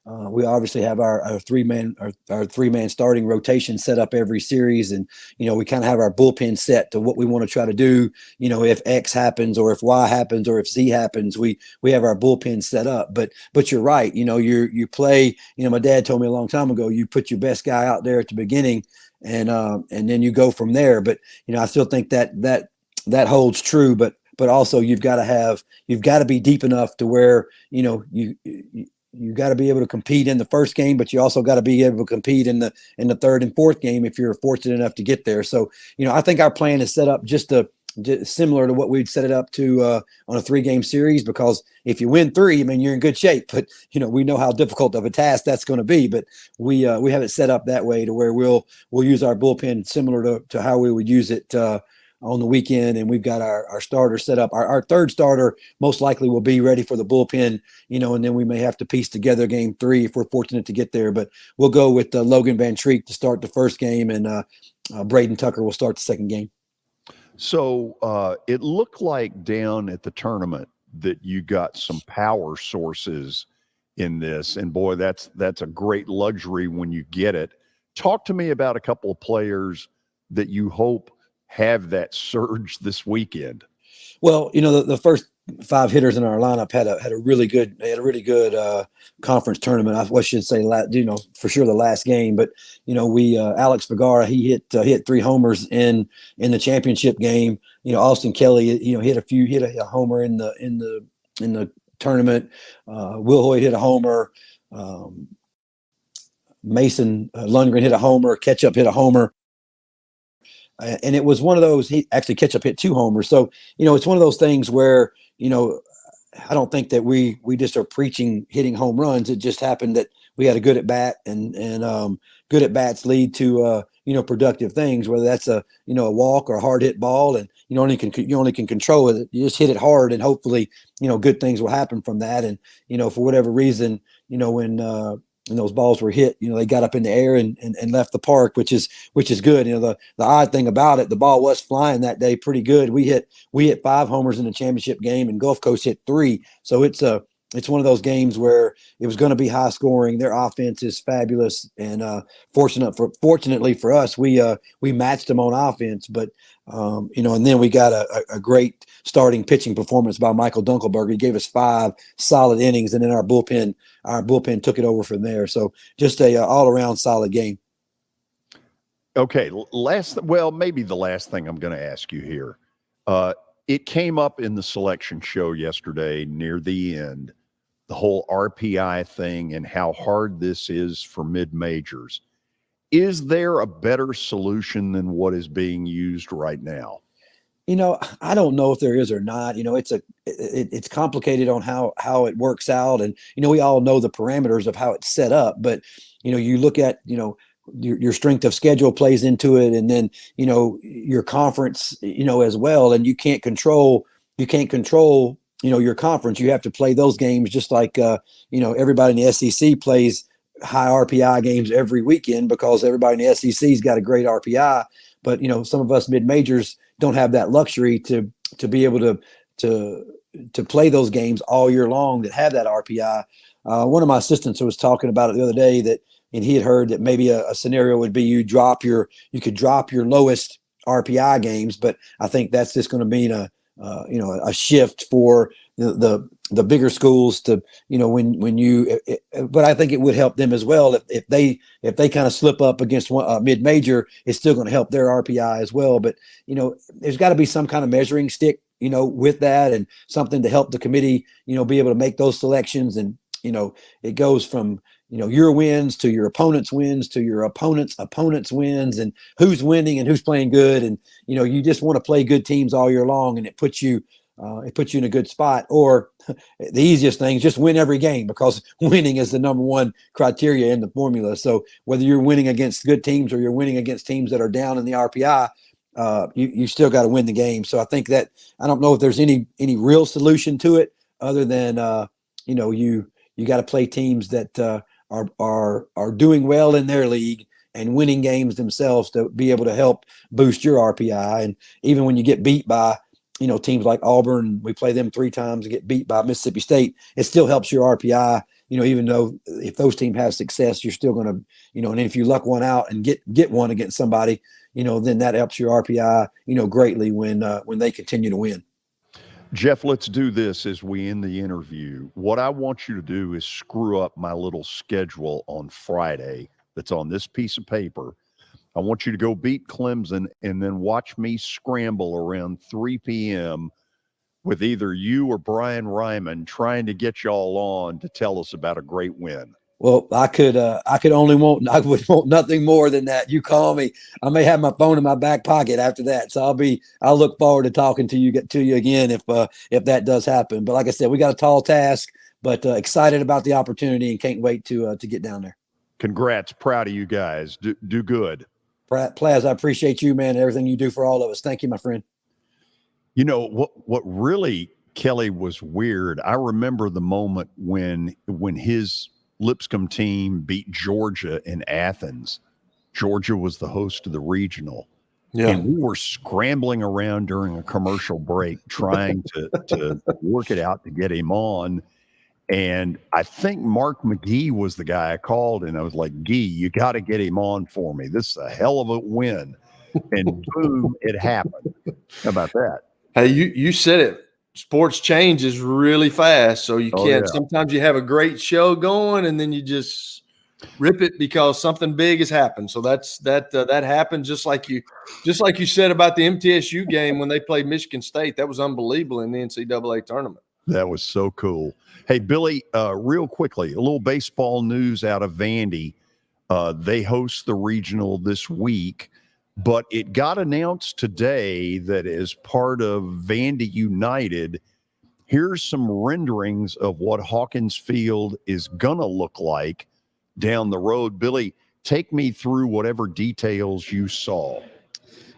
We obviously have our three-man starting rotation set up every series, and we kind of have our bullpen set to what we want to try to do. If X happens, or if Y happens, or if Z happens, we have our bullpen set up. But you're right. You play. My dad told me a long time ago, you put your best guy out there at the beginning, and then you go from there. But I still think that holds true. But also you've got to be deep enough to where you got to be able to compete in the first game, but you also got to be able to compete in the third and fourth game if you're fortunate enough to get there. So, I think our plan is set up just similar to what we'd set it up to on a 3-game series, because if you win 3, you're in good shape. But we know how difficult of a task that's going to be. But we have it set up that way to where we'll use our bullpen similar to how we would use it on the weekend, and we've got our starter set up. Our third starter most likely will be ready for the bullpen, and then we may have to piece together game 3 if we're fortunate to get there. But we'll go with Logan Van Treek to start the first game, and Braden Tucker will start the second game. So it looked like down at the tournament that you got some power sources in this, and boy, that's a great luxury when you get it. Talk to me about a couple of players that you hope have that surge this weekend. Well, the first 5 hitters in our lineup had a really good conference tournament. I should say, for sure the last game. But we Alex Vergara, he hit 3 homers in the championship game. Austin Kelly, hit a homer in the tournament. Will Hoyt hit a homer. Mason Lundgren hit a homer. Ketchup hit a homer. And it was one of those. Ketchup hit 2 homers. So it's one of those things where I don't think that we just are preaching hitting home runs. It just happened that we had a good at bat, and good at bats lead to productive things. Whether that's a walk or a hard hit ball, and you only can control it. You just hit it hard, and hopefully good things will happen from that. And for whatever reason, when those balls were hit, they got up in the air and left the park, which is good. The odd thing about it, the ball was flying that day pretty good. We hit 5 homers in the championship game, and Gulf Coast hit 3. So it's one of those games where it was going to be high scoring. Their offense is fabulous, and fortunately for us, we matched them on offense. But and then we got a great starting pitching performance by Michael Dunkelberger. He gave us 5 solid innings, and then our bullpen took it over from there. So just a all around solid game. Okay, maybe the last thing I'm going to ask you here. It came up in the selection show yesterday near the end, the whole RPI thing and how hard this is for mid-majors. Is there a better solution than what is being used right now? I don't know if there is or not. It's complicated on how it works out, and we all know the parameters of how it's set up. But you look at your strength of schedule plays into it, and then your conference as well, and you can't control your conference. You have to play those games just like everybody in the SEC plays high RPI games every weekend, because everybody in the SEC's got a great RPI. But some of us mid majors don't have that luxury to be able to play those games all year long that have that RPI. One of my assistants was talking about it the other day, and he had heard that maybe a scenario would be you could drop your lowest RPI games, but I think that's just going to mean a shift for the bigger schools to but I think it would help them as well if they kind of slip up against one mid-major. It's still going to help their RPI as well. But there's got to be some kind of measuring stick with that, and something to help the committee be able to make those selections. And it goes from your wins to your opponent's wins to your opponent's wins, and who's winning and who's playing good. And you just want to play good teams all year long, and it puts you in a good spot. Or the easiest thing is just win every game, because winning is the number one criteria in the formula. So whether you're winning against good teams or you're winning against teams that are down in the RPI, you still got to win the game. So I think that I don't know if there's any real solution to it other than you got to play teams that are doing well in their league and winning games themselves to be able to help boost your RPI. And even when you get beat by teams like Auburn, we play them 3 times and get beat by Mississippi State, it still helps your RPI, even though if those teams have success, you're still going to, and if you luck one out and get one against somebody, then that helps your RPI, greatly when they continue to win. Jeff, let's do this as we end the interview. What I want you to do is screw up my little schedule on Friday that's on this piece of paper. I want you to go beat Clemson and then watch me scramble around 3 p.m. with either you or Brian Ryman trying to get y'all on to tell us about a great win. Well, I would want nothing more than that. You call me. I may have my phone in my back pocket after that. So I'll look forward to talking to you again if that does happen. But like I said, we got a tall task, but excited about the opportunity and can't wait to get down there. Congrats. Proud of you guys. Do good. Plaz, I appreciate you, man, and everything you do for all of us. Thank you, my friend. What really, Kelly, was weird, I remember the moment when his Lipscomb team beat Georgia in Athens. Georgia was the host of the regional. Yeah. And we were scrambling around during a commercial break trying to work it out to get him on. And I think Mark McGee was the guy I called, and I was like, Gee, you got to get him on for me. This is a hell of a win. And boom, it happened. How about that? Hey, you said it. Sports changes really fast. So you can't, sometimes you have a great show going and then you just rip it because something big has happened. So that happened just like you said about the MTSU game when they played Michigan State. That was unbelievable in the NCAA tournament. That was so cool. Hey, Billy, real quickly, a little baseball news out of Vandy. They host the regional this week, but it got announced today that as part of Vandy United, here's some renderings of what Hawkins Field is going to look like down the road. Billy, take me through whatever details you saw.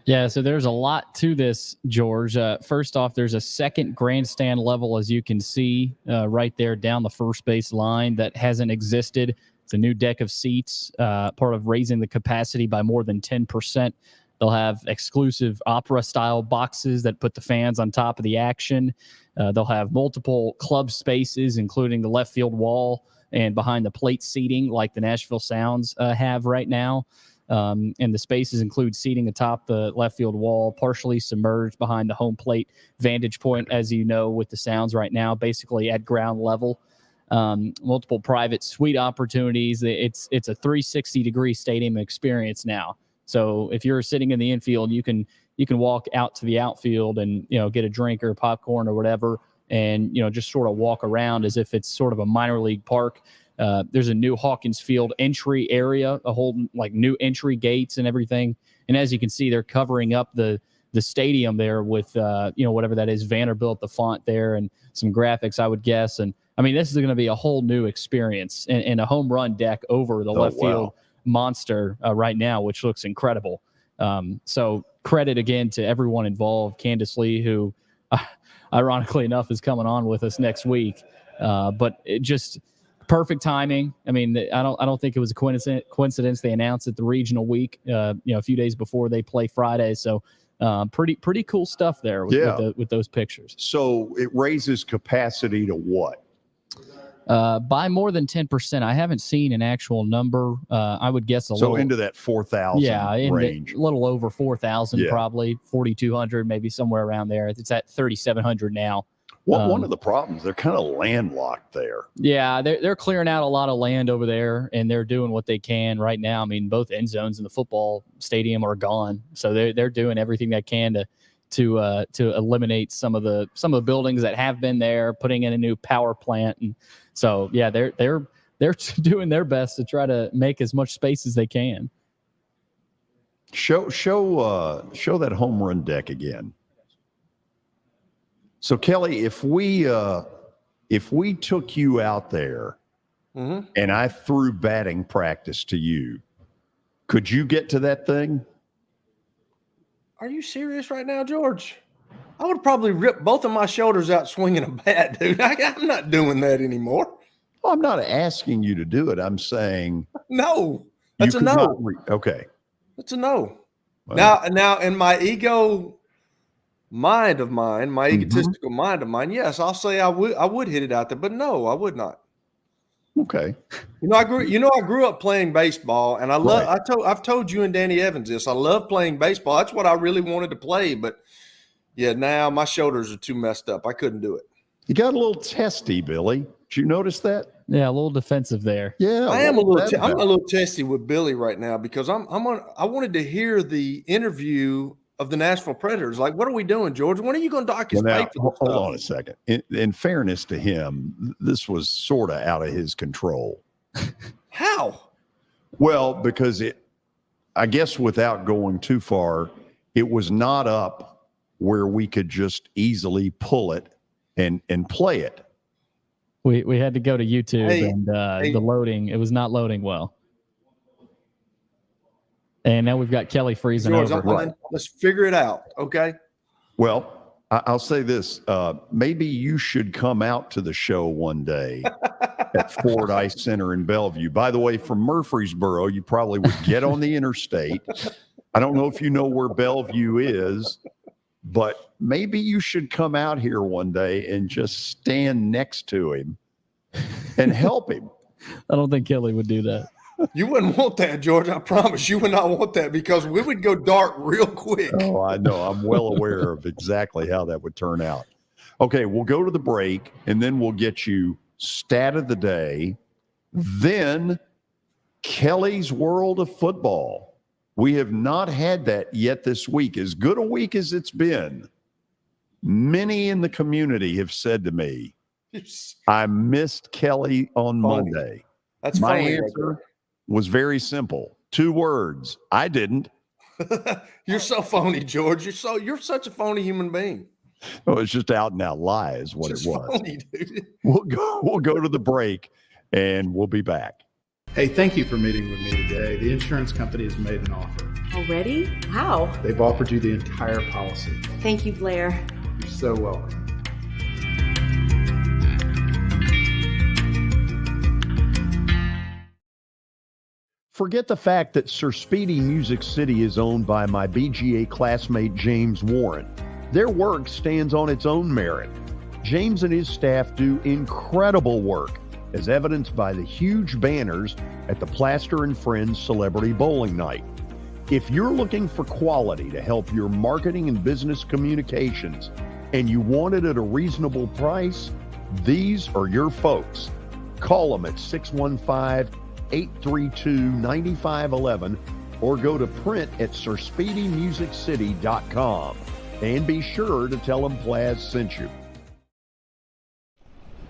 Yeah, so there's a lot to this, George. First off, there's a second grandstand level, as you can see right there down the first base line that hasn't existed. It's a new deck of seats, part of raising the capacity by more than 10%. They'll have exclusive opera-style boxes that put the fans on top of the action. They'll have multiple club spaces, including the left field wall and behind the plate seating like the Nashville Sounds have right now. And the spaces include seating atop the left field wall, partially submerged behind the home plate vantage point, as you know, with the Sounds right now, basically at ground level. Multiple private suite opportunities. It's a 360-degree stadium experience now. So if you're sitting in the infield, you can walk out to the outfield and get a drink or popcorn or whatever, and just sort of walk around as if it's sort of a minor league park. There's a new Hawkins Field entry area, a whole new entry gates and everything. And as you can see, they're covering up the stadium there with whatever that is, Vanderbilt, the font there, and some graphics, I would guess. And I mean, this is going to be a whole new experience and a home run deck over the left field monster right now, which looks incredible. So credit again to everyone involved. Candace Lee, who ironically enough is coming on with us next week, but it just perfect timing. I mean, I don't think it was a coincidence they announced it the regional week, a few days before they play Friday. So pretty cool stuff there with those pictures. So it raises capacity to what? By more than 10%. I haven't seen an actual number. I would guess so into that 4,000 range. A little over 4,000, probably 4,200, maybe somewhere around there. It's at 3,700 now. One of the problems, they're kind of landlocked there. Yeah, they're clearing out a lot of land over there, and they're doing what they can right now. I mean, both end zones in the football stadium are gone, so they're doing everything they can to eliminate some of the buildings that have been there, putting in a new power plant, and so yeah, they're doing their best to try to make as much space as they can. Show that home run deck again. So Kelly, if we took you out there and I threw batting practice to you, could you get to that thing? Are you serious right now, George? I would probably rip both of my shoulders out swinging a bat, dude. I'm not doing that anymore. Well, I'm not asking you to do it. I'm saying no. That's a no. Okay. That's a no. Wow. Now, and my ego mind of mine, my egotistical mind of mine, yes, I'll say I would hit it out there, but no, I would not. Okay. I grew up playing baseball, and I've told you and Danny Evans this. I love playing baseball. That's what I really wanted to play, but yeah, now my shoulders are too messed up. I couldn't do it. You got a little testy, Billy. Did you notice that? Yeah, a little defensive there. Yeah, I'm a little testy with Billy right now because I wanted to hear the interview of the Nashville Predators. Like, what are we doing, George? When are you going to dock his pay for this Hold on a second. In fairness to him, this was sort of out of his control. How? Well, because I guess without going too far, it was not up where we could just easily pull it and play it. We had to go to YouTube and the loading, it was not loading well. And now we've got Kelly freezing George, over. Let's figure it out, okay? Well, I'll say this. Maybe you should come out to the show one day at Ford Ice Center in Bellevue. By the way, from Murfreesboro, you probably would get on the interstate. I don't know if you know where Bellevue is, but maybe you should come out here one day and just stand next to him and help him. I don't think Kelly would do that. You wouldn't want that, George. I promise you would not want that because we would go dark real quick. Oh, I know. I'm well aware of exactly how that would turn out. Okay, we'll go to the break, and then we'll get you stat of the day, then Kelly's World of Football. We have not had that yet this week. As good a week as it's been, many in the community have said to me, I missed Kelly on Monday. That's my funny. answer was very simple. 2 words. I didn't. You're so phony, George. You're such a phony human being. Oh, it's just out and out lie is what Just it was. phony, dude. We'll go to the break and we'll be back. Hey, thank you for meeting with me today. The insurance company has made an offer. Already? How? They've offered you the entire policy. Thank you, Blair. You're so welcome. Forget the fact that Sir Speedy Music City is owned by my BGA classmate James Warren. Their work stands on its own merit. James and his staff do incredible work, as evidenced by the huge banners at the Plaster and Friends Celebrity Bowling Night. If you're looking for quality to help your marketing and business communications, and you want it at a reasonable price, these are your folks. Call them at 615-832-9511 or go to print at sirspeedymusiccity.com. And be sure to tell them Plaz sent you.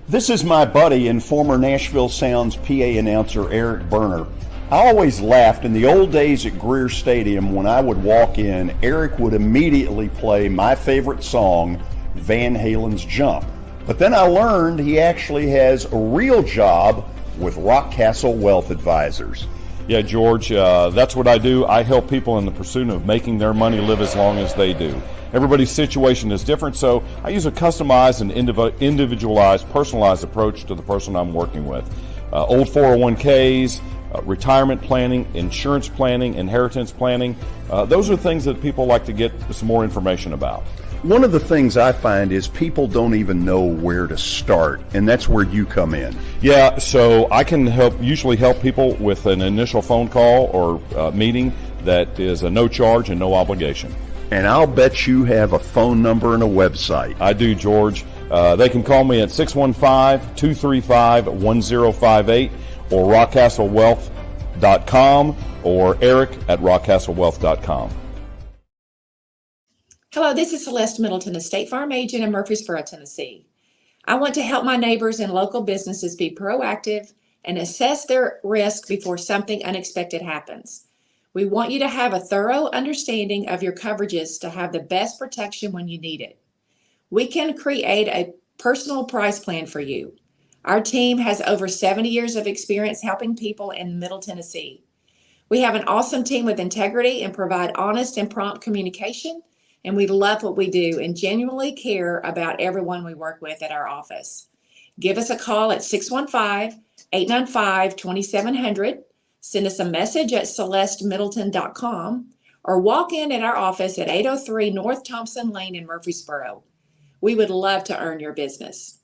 This is my buddy and former Nashville Sounds PA announcer Eric Berner. I always laughed in the old days at Greer Stadium when I would walk in, Eric would immediately play my favorite song, Van Halen's Jump. But then I learned he actually has a real job with Rockcastle Wealth Advisors. Yeah, George, that's what I do. I help people in the pursuit of making their money live as long as they do. Everybody's situation is different, so I use a customized and individualized, personalized approach to the person I'm working with. Old 401ks, retirement planning, insurance planning, inheritance planning. Those are things that people like to get some more information about. One of the things I find is people don't even know where to start, and that's where you come in. Yeah, so I can usually help people with an initial phone call or meeting that is a no charge and no obligation. And I'll bet you have a phone number and a website. I do, George. They can call me at 615-235-1058 or rockcastlewealth.com or Eric at rockcastlewealth.com. Hello, this is Celeste Middleton, a State Farm agent in Murfreesboro, Tennessee. I want to help my neighbors and local businesses be proactive and assess their risk before something unexpected happens. We want you to have a thorough understanding of your coverages to have the best protection when you need it. We can create a personal price plan for you. Our team has over 70 years of experience helping people in Middle Tennessee. We have an awesome team with integrity and provide honest and prompt communication, and we love what we do and genuinely care about everyone we work with at our office. Give us a call at 615-895-2700. Send us a message at celestemiddleton.com or walk in at our office at 803 North Thompson Lane in Murfreesboro. We would love to earn your business.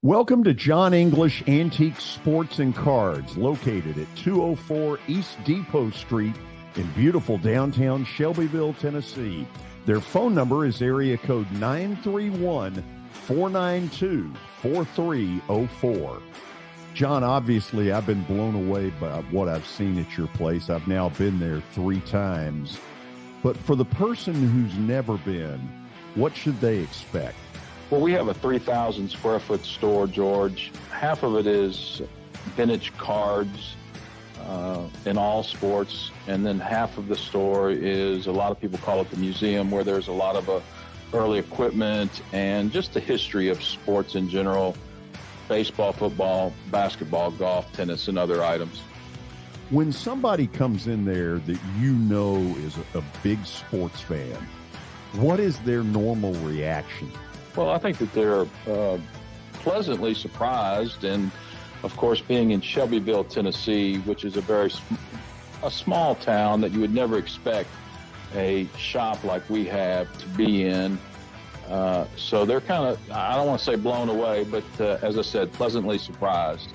Welcome to John English Antique Sports and Cards, located at 204 East Depot Street in beautiful downtown Shelbyville, Tennessee. Their phone number is area code 931-492-4304. John, obviously, I've been blown away by what I've seen at your place. I've now been there 3 times. But for the person who's never been, what should they expect? Well, we have a 3,000 square foot store, George. Half of it is vintage cards in all sports, and then half of the store is, a lot of people call it the museum, where there's a lot of early equipment and just the history of sports in general: baseball, football, basketball, golf, tennis, and other items. When somebody comes in there that you know is a big sports fan, what is their normal reaction? Well, I think that they're pleasantly surprised, and of course, being in Shelbyville, Tennessee, which is a small town that you would never expect a shop like we have to be in. So they're kind of, I don't want to say blown away, but as I said, pleasantly surprised.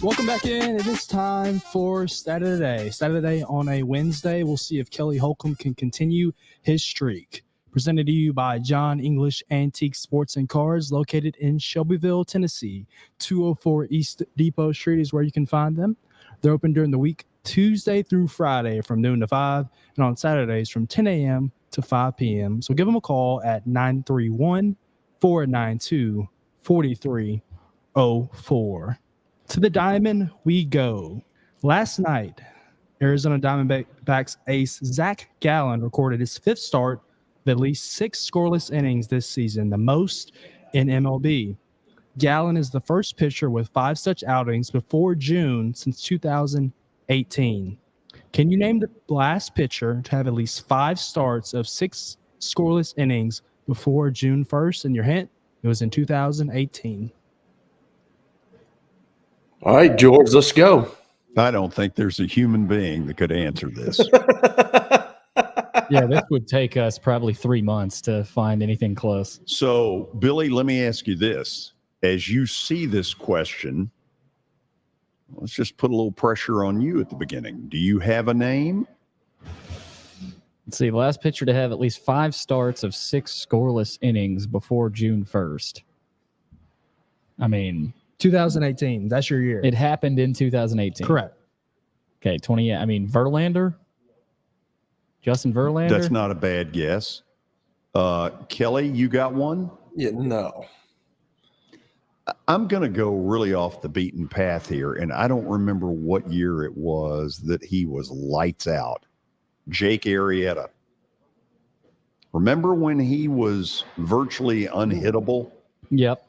Welcome back in. It is time for Saturday. Saturday on a Wednesday. We'll see if Kelly Holcomb can continue his streak. Presented to you by John English Antique Sports and Cards, located in Shelbyville, Tennessee. 204 East Depot Street is where you can find them. They're open during the week, Tuesday through Friday from noon to 5, and on Saturdays from 10 a.m. to 5 p.m. So give them a call at 931-492-4304. To the diamond we go. Last night, Arizona Diamondbacks ace Zach Gallen recorded his 5th start of at least 6 scoreless innings this season, the most in MLB. Gallen is the first pitcher with 5 such outings before June since 2018. Can you name the last pitcher to have at least 5 starts of 6 scoreless innings before June 1st? And your hint, it was in 2018. All right, George, let's go. I don't think there's a human being that could answer this. Yeah, this would take us probably 3 months to find anything close. So, Billy, let me ask you this. As you see this question, let's just put a little pressure on you at the beginning. Do you have a name? Let's see, last pitcher to have at least 5 starts of 6 scoreless innings before June 1st. I mean, 2018. That's your year. it happened in 2018. Correct. Okay, 20. I mean, Verlander? Justin Verlander? That's not a bad guess. Kelly, you got one? Yeah, no. I'm going to go really off the beaten path here, and I don't remember what year it was that he was lights out. Jake Arrieta. Remember when he was virtually unhittable? Yep.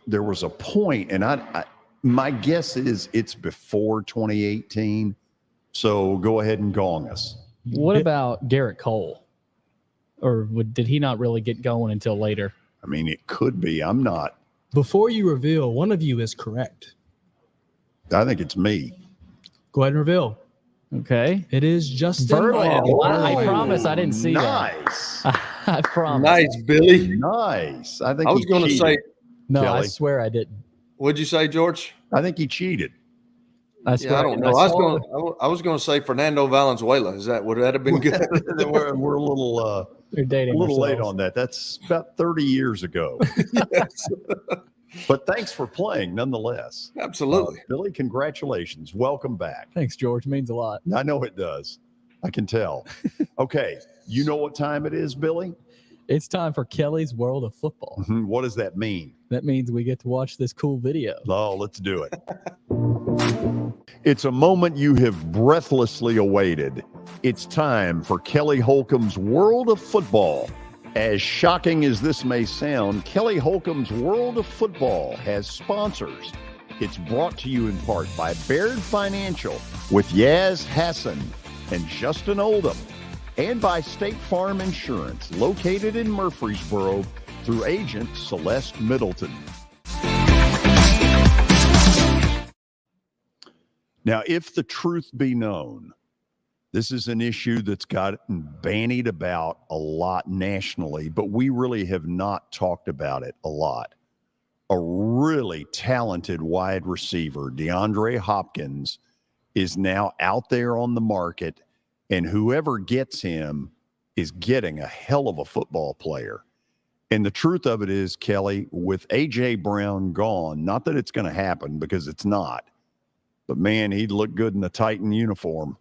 There was a point, and I my guess is it's before 2018. So go ahead and gong us. What about Garrett Cole? Or did he not really get going until later? I mean, it could be. I'm not. Before you reveal, one of you is correct. I think it's me. Go ahead and reveal. Okay. It is Justin Verlander. I promise I didn't see nice. that. I promise. Nice, Billy. Nice. I think I was going to say, No, Kelly. I swear I didn't. what'd you say, George? I think he cheated. I swear. I don't know. I was going to say Fernando Valenzuela. Would that have been good? we're a little You're dating a little late ourselves. on that. That's about 30 years ago. Yes. But thanks for playing nonetheless. Absolutely. Billy, congratulations. Welcome back. Thanks, George. Means a lot. I know it does. I can tell. Okay. You know what time it is, Billy? It's time for Kelly's World of Football. What does that mean? That means we get to watch this cool video. Oh, let's do it. It's a moment you have breathlessly awaited. It's time for Kelly Holcomb's World of Football. As shocking as this may sound, Kelly Holcomb's World of Football has sponsors. It's brought to you in part by Baird Financial with Yaz Hassan, and Justin Oldham, and by State Farm Insurance, located in Murfreesboro, through agent Celeste Middleton. Now, if the truth be known, this is an issue that's gotten bandied about a lot nationally, but we really have not talked about it a lot. A really talented wide receiver, DeAndre Hopkins, is now out there on the market, and whoever gets him is getting a hell of a football player. And the truth of it is, Kelly, with A.J. Brown gone, not that it's going to happen because it's not, but man, he'd look good in the Titan uniform.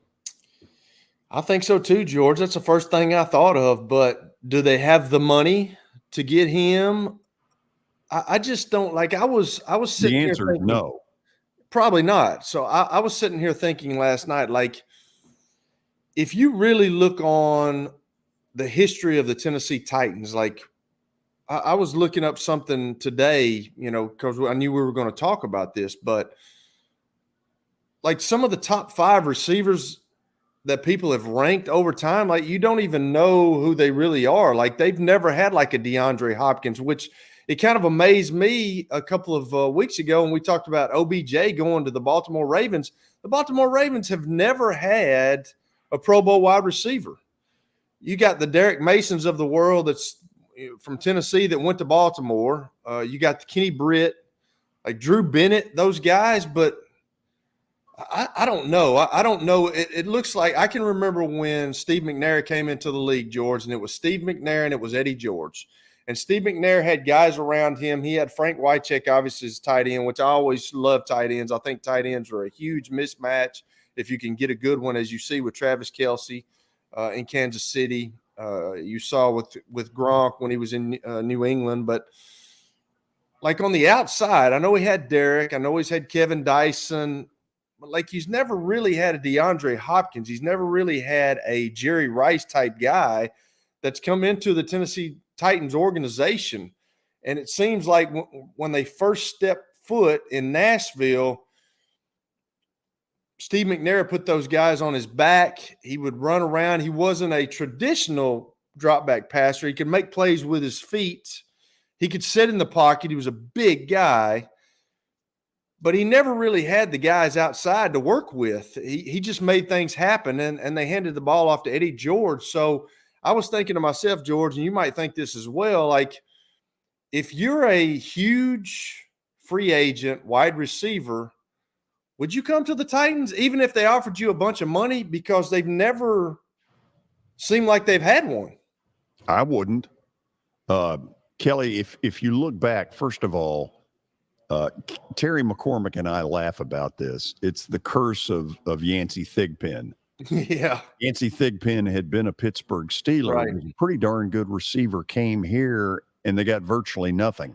I think so too, George. That's the first thing I thought of. But do they have the money to get him? I just don't like. I was sitting here The answer is thinking, no. Probably not. So I was sitting here thinking last night, like, if you really look on the history of the Tennessee Titans, like, I was looking up something today, because I knew we were going to talk about this, but like some of the top 5 receivers that people have ranked over time, like you don't even know who they really are. Like they've never had like a DeAndre Hopkins, which it kind of amazed me a couple of weeks ago when we talked about OBJ going to the Baltimore Ravens. The Baltimore Ravens have never had a Pro Bowl wide receiver. You got the Derek Masons of the world that's from Tennessee that went to Baltimore. You got the Kenny Britt, like Drew Bennett, those guys, but I don't know. I don't know. It looks like I can remember when Steve McNair came into the league, George, and it was Steve McNair and it was Eddie George. And Steve McNair had guys around him. He had Frank Wycheck, obviously, as tight end, which I always love tight ends. I think tight ends are a huge mismatch if you can get a good one, as you see with Travis Kelce in Kansas City. You saw with Gronk when he was in New England. But like on the outside, I know he had Derek. I know he's had Kevin Dyson. But like he's never really had a DeAndre Hopkins. He's never really had a Jerry Rice type guy that's come into the Tennessee Titans organization. And it seems like when they first stepped foot in Nashville, Steve McNair put those guys on his back. He would run around. He wasn't a traditional drop back passer. He could make plays with his feet. He could sit in the pocket. He was a big guy. But he never really had the guys outside to work with. He just made things happen, and they handed the ball off to Eddie George. So I was thinking to myself, George, and you might think this as well, like if you're a huge free agent wide receiver, would you come to the Titans even if they offered you a bunch of money? Because they've never seemed like they've had one. I wouldn't. Kelly, if you look back, first of all, Terry McCormick and I laugh about this. It's the curse of Yancey Thigpen. Yeah. Yancey Thigpen had been a Pittsburgh Steeler. Right. He was a pretty darn good receiver, came here, and they got virtually nothing.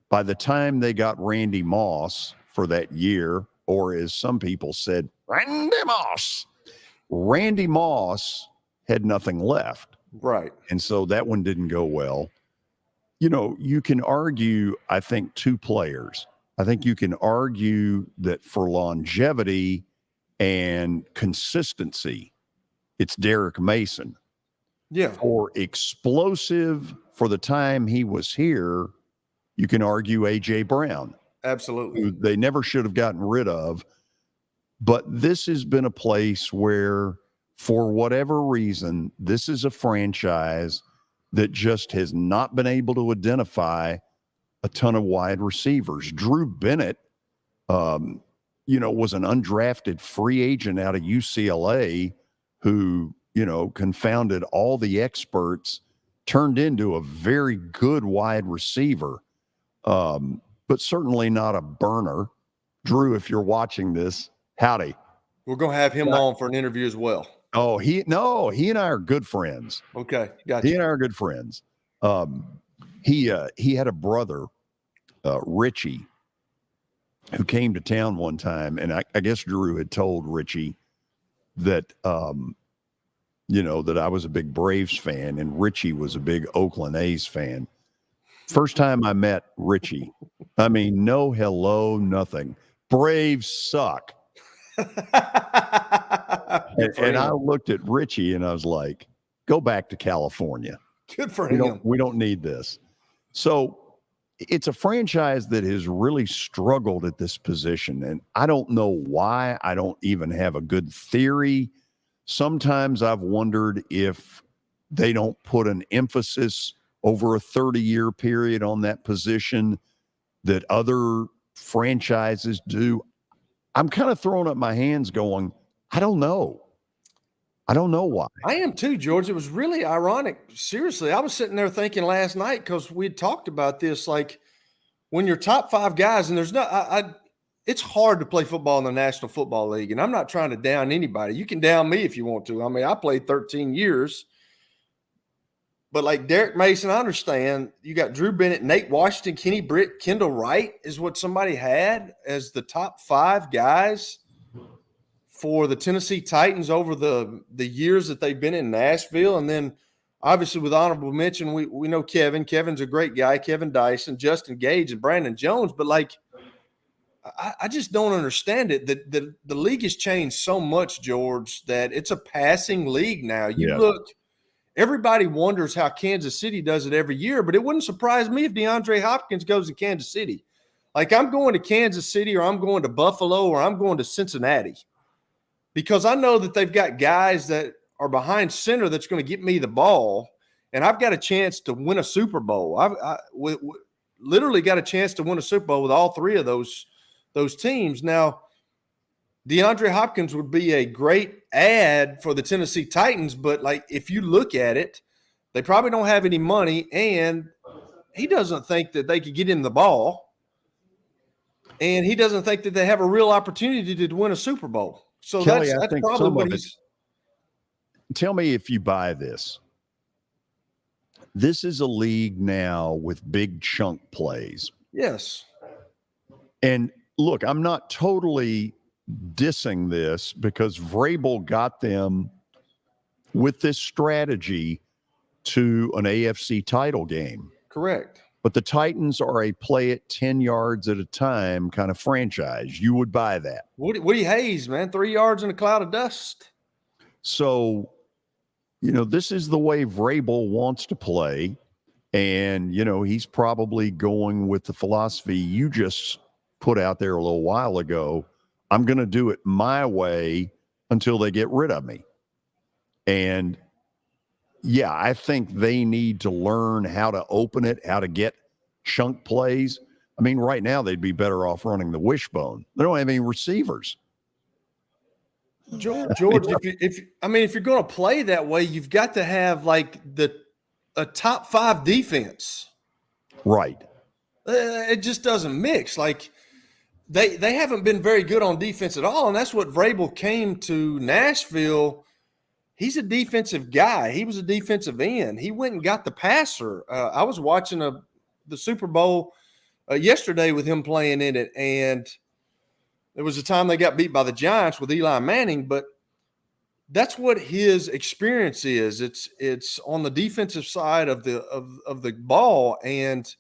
By the time they got Randy Moss for that year, or as some people said, Randy Moss had nothing left. Right. And so that one didn't go well. You can argue, I think, 2 players. I think you can argue that for longevity and consistency, it's Derek Mason. Yeah. For explosive, for the time he was here, you can argue A.J. Brown. Absolutely. Who they never should have gotten rid of. But this has been a place where, for whatever reason, this is a franchise that just has not been able to identify a ton of wide receivers. Drew Bennett, was an undrafted free agent out of UCLA who, confounded all the experts, turned into a very good wide receiver, but certainly not a burner. Drew, if you're watching this, howdy. We're going to have him on for an interview as well. Oh, he and I are good friends. Okay, gotcha. He and I are good friends. He had a brother, Richie, who came to town one time, and I guess Drew had told Richie that that I was a big Braves fan, and Richie was a big Oakland A's fan. First time I met Richie, I mean, no hello, nothing. Braves suck. and I looked at Richie and I was like, go back to California. Good for We him. we don't need this. So it's a franchise that has really struggled at this position. And I don't know why. I don't even have a good theory. Sometimes I've wondered if they don't put an emphasis over a 30-year period on that position that other franchises do. I'm kind of throwing up my hands going, I don't know. I don't know why. I am too, George. It was really ironic. Seriously, I was sitting there thinking last night because we had talked about this. Like when you're top 5 guys, and there's no, it's hard to play football in the National Football League. And I'm not trying to down anybody. You can down me if you want to. I mean, I played 13 years. But like Derek Mason, I understand you got Drew Bennett, Nate Washington, Kenny Britt, Kendall Wright is what somebody had as the top 5 guys for the Tennessee Titans over the years that they've been in Nashville. And then obviously with honorable mention, we know Kevin. Kevin's a great guy, Kevin Dyson, Justin Gage, and Brandon Jones. But like, I just don't understand it. The league has changed so much, George, that it's a passing league now. You look, everybody wonders how Kansas City does it every year, but it wouldn't surprise me if DeAndre Hopkins goes to Kansas City. Like I'm going to Kansas City or I'm going to Buffalo or I'm going to Cincinnati. Because I know that they've got guys that are behind center that's going to get me the ball, and I've got a chance to win a Super Bowl. I literally got a chance to win a Super Bowl with all 3 of those teams. Now, DeAndre Hopkins would be a great add for the Tennessee Titans, but like if you look at it, they probably don't have any money, and he doesn't think that they could get him the ball, and he doesn't think that they have a real opportunity to win a Super Bowl. So Kelly, that's I think probably some what of he's. Tell me if you buy this. This is a league now with big chunk plays. Yes. And look, I'm not totally dissing this because Vrabel got them with this strategy to an AFC title game. Correct. But the Titans are a play it 10 yards at a time kind of franchise. You would buy that. Woody Hayes, man, 3 yards in a cloud of dust. So, this is the way Vrabel wants to play. And, he's probably going with the philosophy you just put out there a little while ago. I'm going to do it my way until they get rid of me. And yeah, I think they need to learn how to open it, how to get chunk plays. I mean, right now they'd be better off running the wishbone. They don't have any receivers. George, if you're going to play that way, you've got to have like a top 5 defense. Right. It just doesn't mix. Like they haven't been very good on defense at all, and that's what Vrabel came to Nashville. He's a defensive guy. He was a defensive end. He went and got the passer. I was watching the Super Bowl yesterday with him playing in it, and there was a time they got beat by the Giants with Eli Manning, but that's what his experience is. It's on the defensive side of the ball, and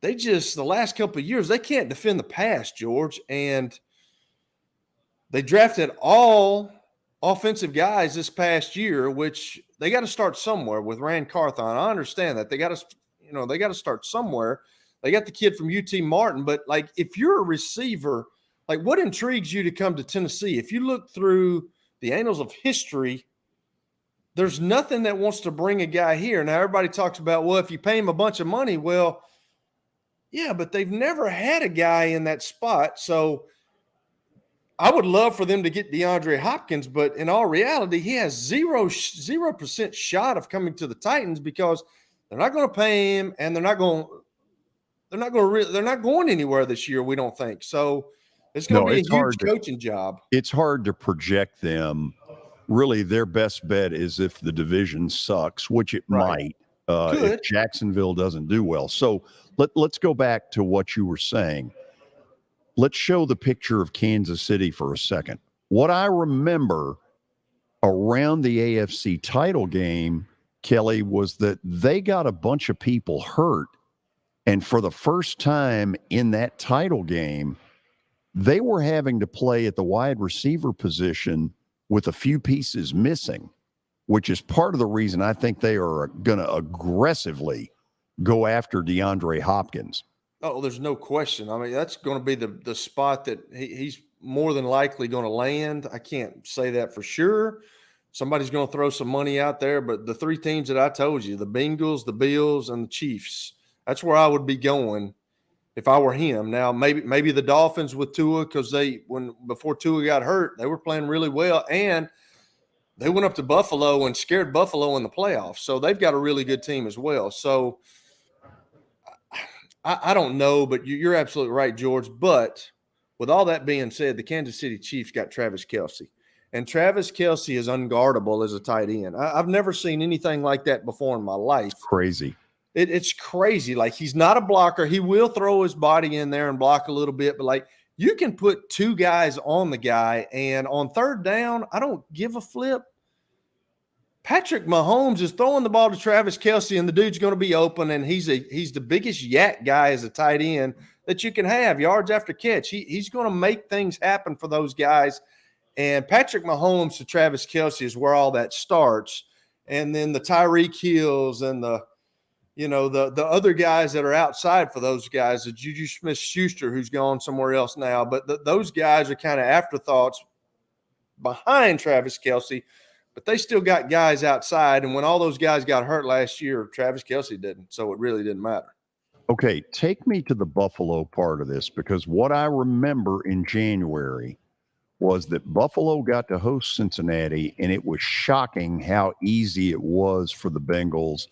they just the last couple of years they can't defend the pass, George, and they drafted all offensive guys this past year, which they got to start somewhere with Rand Carthon. I understand that they got to start somewhere. They got the kid from UT Martin, but like if you're a receiver, like what intrigues you to come to Tennessee? If you look through the annals of history, there's nothing that wants to bring a guy here. Now everybody talks about, well, if you pay him a bunch of money, well, yeah, but they've never had a guy in that spot. So I would love for them to get DeAndre Hopkins, but in all reality, he has 0% shot of coming to the Titans because they're not going to pay him, and they're not going anywhere this year. We don't think so. It's going to be a huge coaching job. It's hard to project them. Really, their best bet is if the division sucks, which it might. If Jacksonville doesn't do well. So let's go back to what you were saying. Let's show the picture of Kansas City for a second. What I remember around the AFC title game, Kelly, was that they got a bunch of people hurt. And for the first time in that title game, they were having to play at the wide receiver position with a few pieces missing, which is part of the reason I think they are going to aggressively go after DeAndre Hopkins. Oh, there's no question. I mean, that's going to be the spot that he's more than likely going to land. I can't say that for sure. Somebody's going to throw some money out there, but the three teams that I told you, the Bengals, the Bills, and the Chiefs, that's where I would be going if I were him. Now, maybe the Dolphins with Tua, because before Tua got hurt, they were playing really well, and they went up to Buffalo and scared Buffalo in the playoffs. So they've got a really good team as well. So I don't know, but you're absolutely right, George. But with all that being said, the Kansas City Chiefs got Travis Kelce. And Travis Kelce is unguardable as a tight end. I've never seen anything like that before in my life. Crazy. It's crazy. Like, he's not a blocker. He will throw his body in there and block a little bit, but like, you can put two guys on the guy, and on third down, I don't give a flip. Patrick Mahomes is throwing the ball to Travis Kelce, and the dude's going to be open, and he's the biggest yak guy as a tight end that you can have, yards after catch. He's going to make things happen for those guys. And Patrick Mahomes to Travis Kelce is where all that starts. And then the Tyreek Hills and the other guys that are outside for those guys, the Juju Smith-Schuster, who's gone somewhere else now. But those guys are kind of afterthoughts behind Travis Kelce, but they still got guys outside. And when all those guys got hurt last year, Travis Kelce didn't. So it really didn't matter. Okay, take me to the Buffalo part of this, because what I remember in January was that Buffalo got to host Cincinnati, and it was shocking how easy it was for the Bengals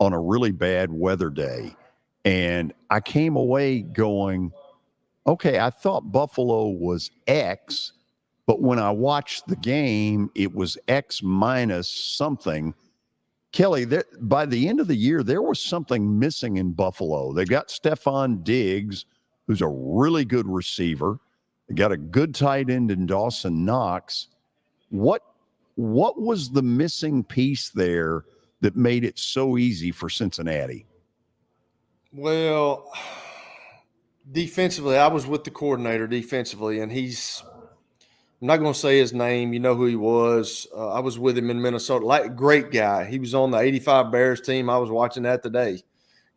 on a really bad weather day. And I came away going, okay, I thought Buffalo was X, but when I watched the game, it was X minus something. Kelly, by the end of the year, there was something missing in Buffalo. They got Stephon Diggs, who's a really good receiver. They got a good tight end in Dawson Knox. What was the missing piece there that made it so easy for Cincinnati? Well, defensively, I was with the coordinator defensively, and I'm not going to say his name. You know who he was. I was with him in Minnesota. Great guy. He was on the 85 Bears team. I was watching that today.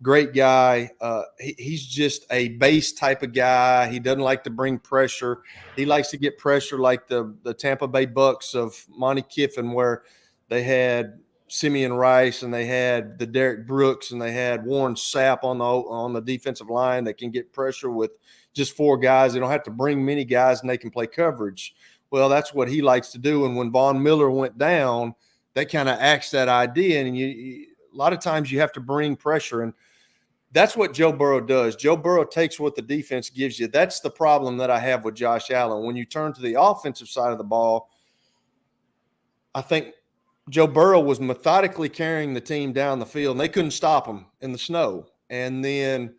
Great guy. He's just a base type of guy. He doesn't like to bring pressure. He likes to get pressure like the Tampa Bay Bucks of Monty Kiffin, where they had Simeon Rice and they had the Derek Brooks and they had Warren Sapp on the defensive line that can get pressure with just four guys. They don't have to bring many guys, and they can play coverage. Well, that's what he likes to do. And when Von Miller went down, that kind of axed that idea. And a lot of times you have to bring pressure, and that's what Joe Burrow does. Joe Burrow takes what the defense gives you. That's the problem that I have with Josh Allen. When you turn to the offensive side of the ball, I think Joe Burrow was methodically carrying the team down the field, and they couldn't stop him in the snow. And then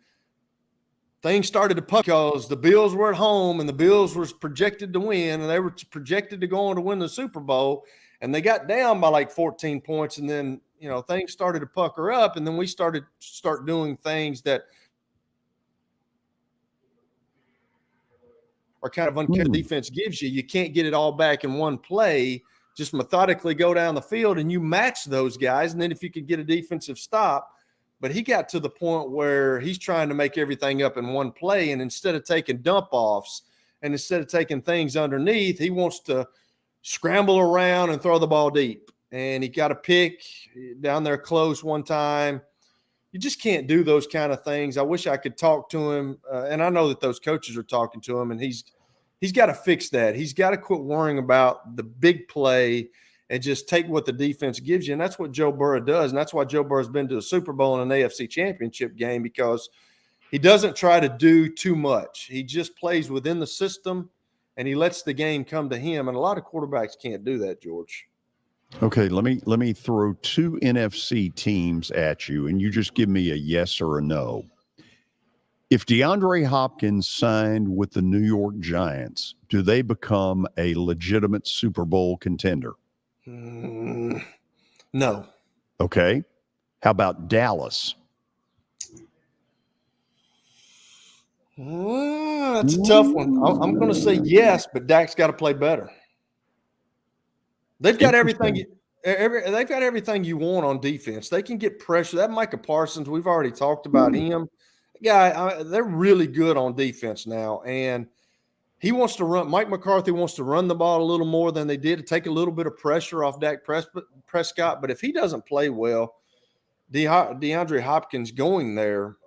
things started to puck because the Bills were at home, and the Bills were projected to win, and they were projected to go on to win the Super Bowl, and they got down by like 14 points, and then things started to pucker up, and then we start doing things that are kind of unfair. Defense gives you. You can't get it all back in one play. Just methodically go down the field, and you match those guys, and then if you could get a defensive stop. But he got to the point where he's trying to make everything up in one play, and instead of taking dump offs and instead of taking things underneath, he wants to scramble around and throw the ball deep. And he got a pick down there close one time. You just can't do those kind of things. I wish I could talk to him, and I know that those coaches are talking to him, and he's got to fix that. He's got to quit worrying about the big play and just take what the defense gives you. And that's what Joe Burrow does. And that's why Joe Burrow's been to a Super Bowl and an AFC championship game, because he doesn't try to do too much. He just plays within the system, and he lets the game come to him. And a lot of quarterbacks can't do that, George. Okay, let me throw two NFC teams at you, and you just give me a yes or a no. If DeAndre Hopkins signed with the New York Giants, do they become a legitimate Super Bowl contender? No. Okay. How about Dallas? That's a tough one. I'm going to say yes, but Dak's got to play better. They've got everything. They've got everything you want on defense. They can get pressure. That Micah Parsons, we've already talked about him. Guy, they're really good on defense now, and he wants to run. Mike McCarthy wants to run the ball a little more than they did to take a little bit of pressure off Dak Prescott. But if he doesn't play well, DeAndre Hopkins going there,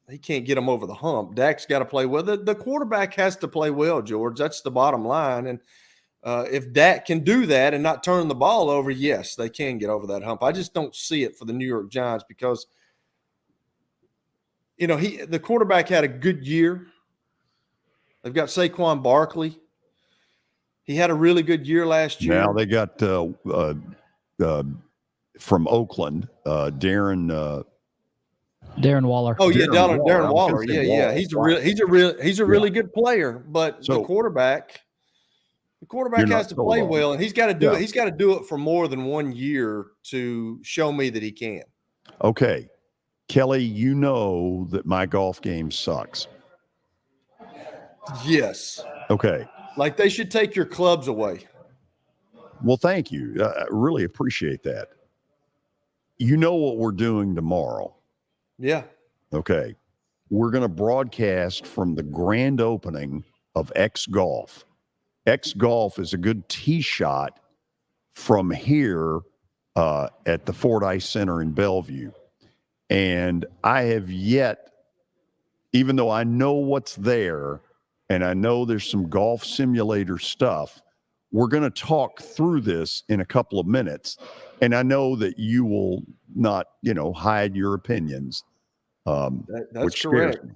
he can't get him over the hump. Dak's got to play well. The quarterback has to play well, George. That's the bottom line. And if Dak can do that and not turn the ball over, yes, they can get over that hump. I just don't see it for the New York Giants because, the quarterback had a good year. They've got Saquon Barkley. He had a really good year last year. Now they got from Oakland, Darren Waller. Oh yeah, Darren Darren Waller. Yeah. He's a really good player, but So- the quarterback has to play well, and he's got to do it. He's got to do it for more than 1 year to show me that he can. Okay. Kelly, you know that my golf game sucks. Yes. Okay. Like they should take your clubs away. Well, thank you. I really appreciate that. You know what we're doing tomorrow. Yeah. Okay. We're going to broadcast from the grand opening of X Golf. X Golf is a good tee shot from here at the Fordyce Center in Bellevue. And I have yet, even though I know what's there and I know there's some golf simulator stuff, we're going to talk through this in a couple of minutes. And I know that you will not, hide your opinions. That's which scares correct. me.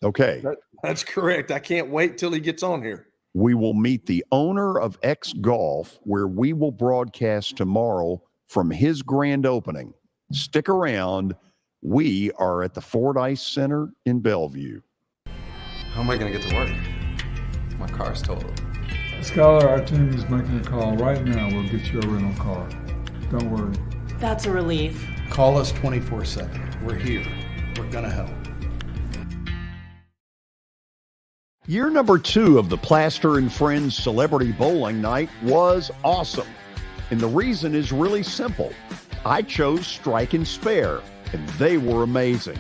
Okay. That's correct. I can't wait till he gets on here. We will meet the owner of X Golf, where we will broadcast tomorrow from his grand opening. Stick around. We are at the Fordyce Center in Bellevue. How am I going to get to work? My car's totaled. Skylar, our team is making a call right now. We'll get you a rental car. Don't worry. That's a relief. Call us 24/7. We're here. We're going to help. Year number 2 of the Plaster and Friends Celebrity Bowling Night was awesome. And the reason is really simple. I chose Strike and Spare, and they were amazing.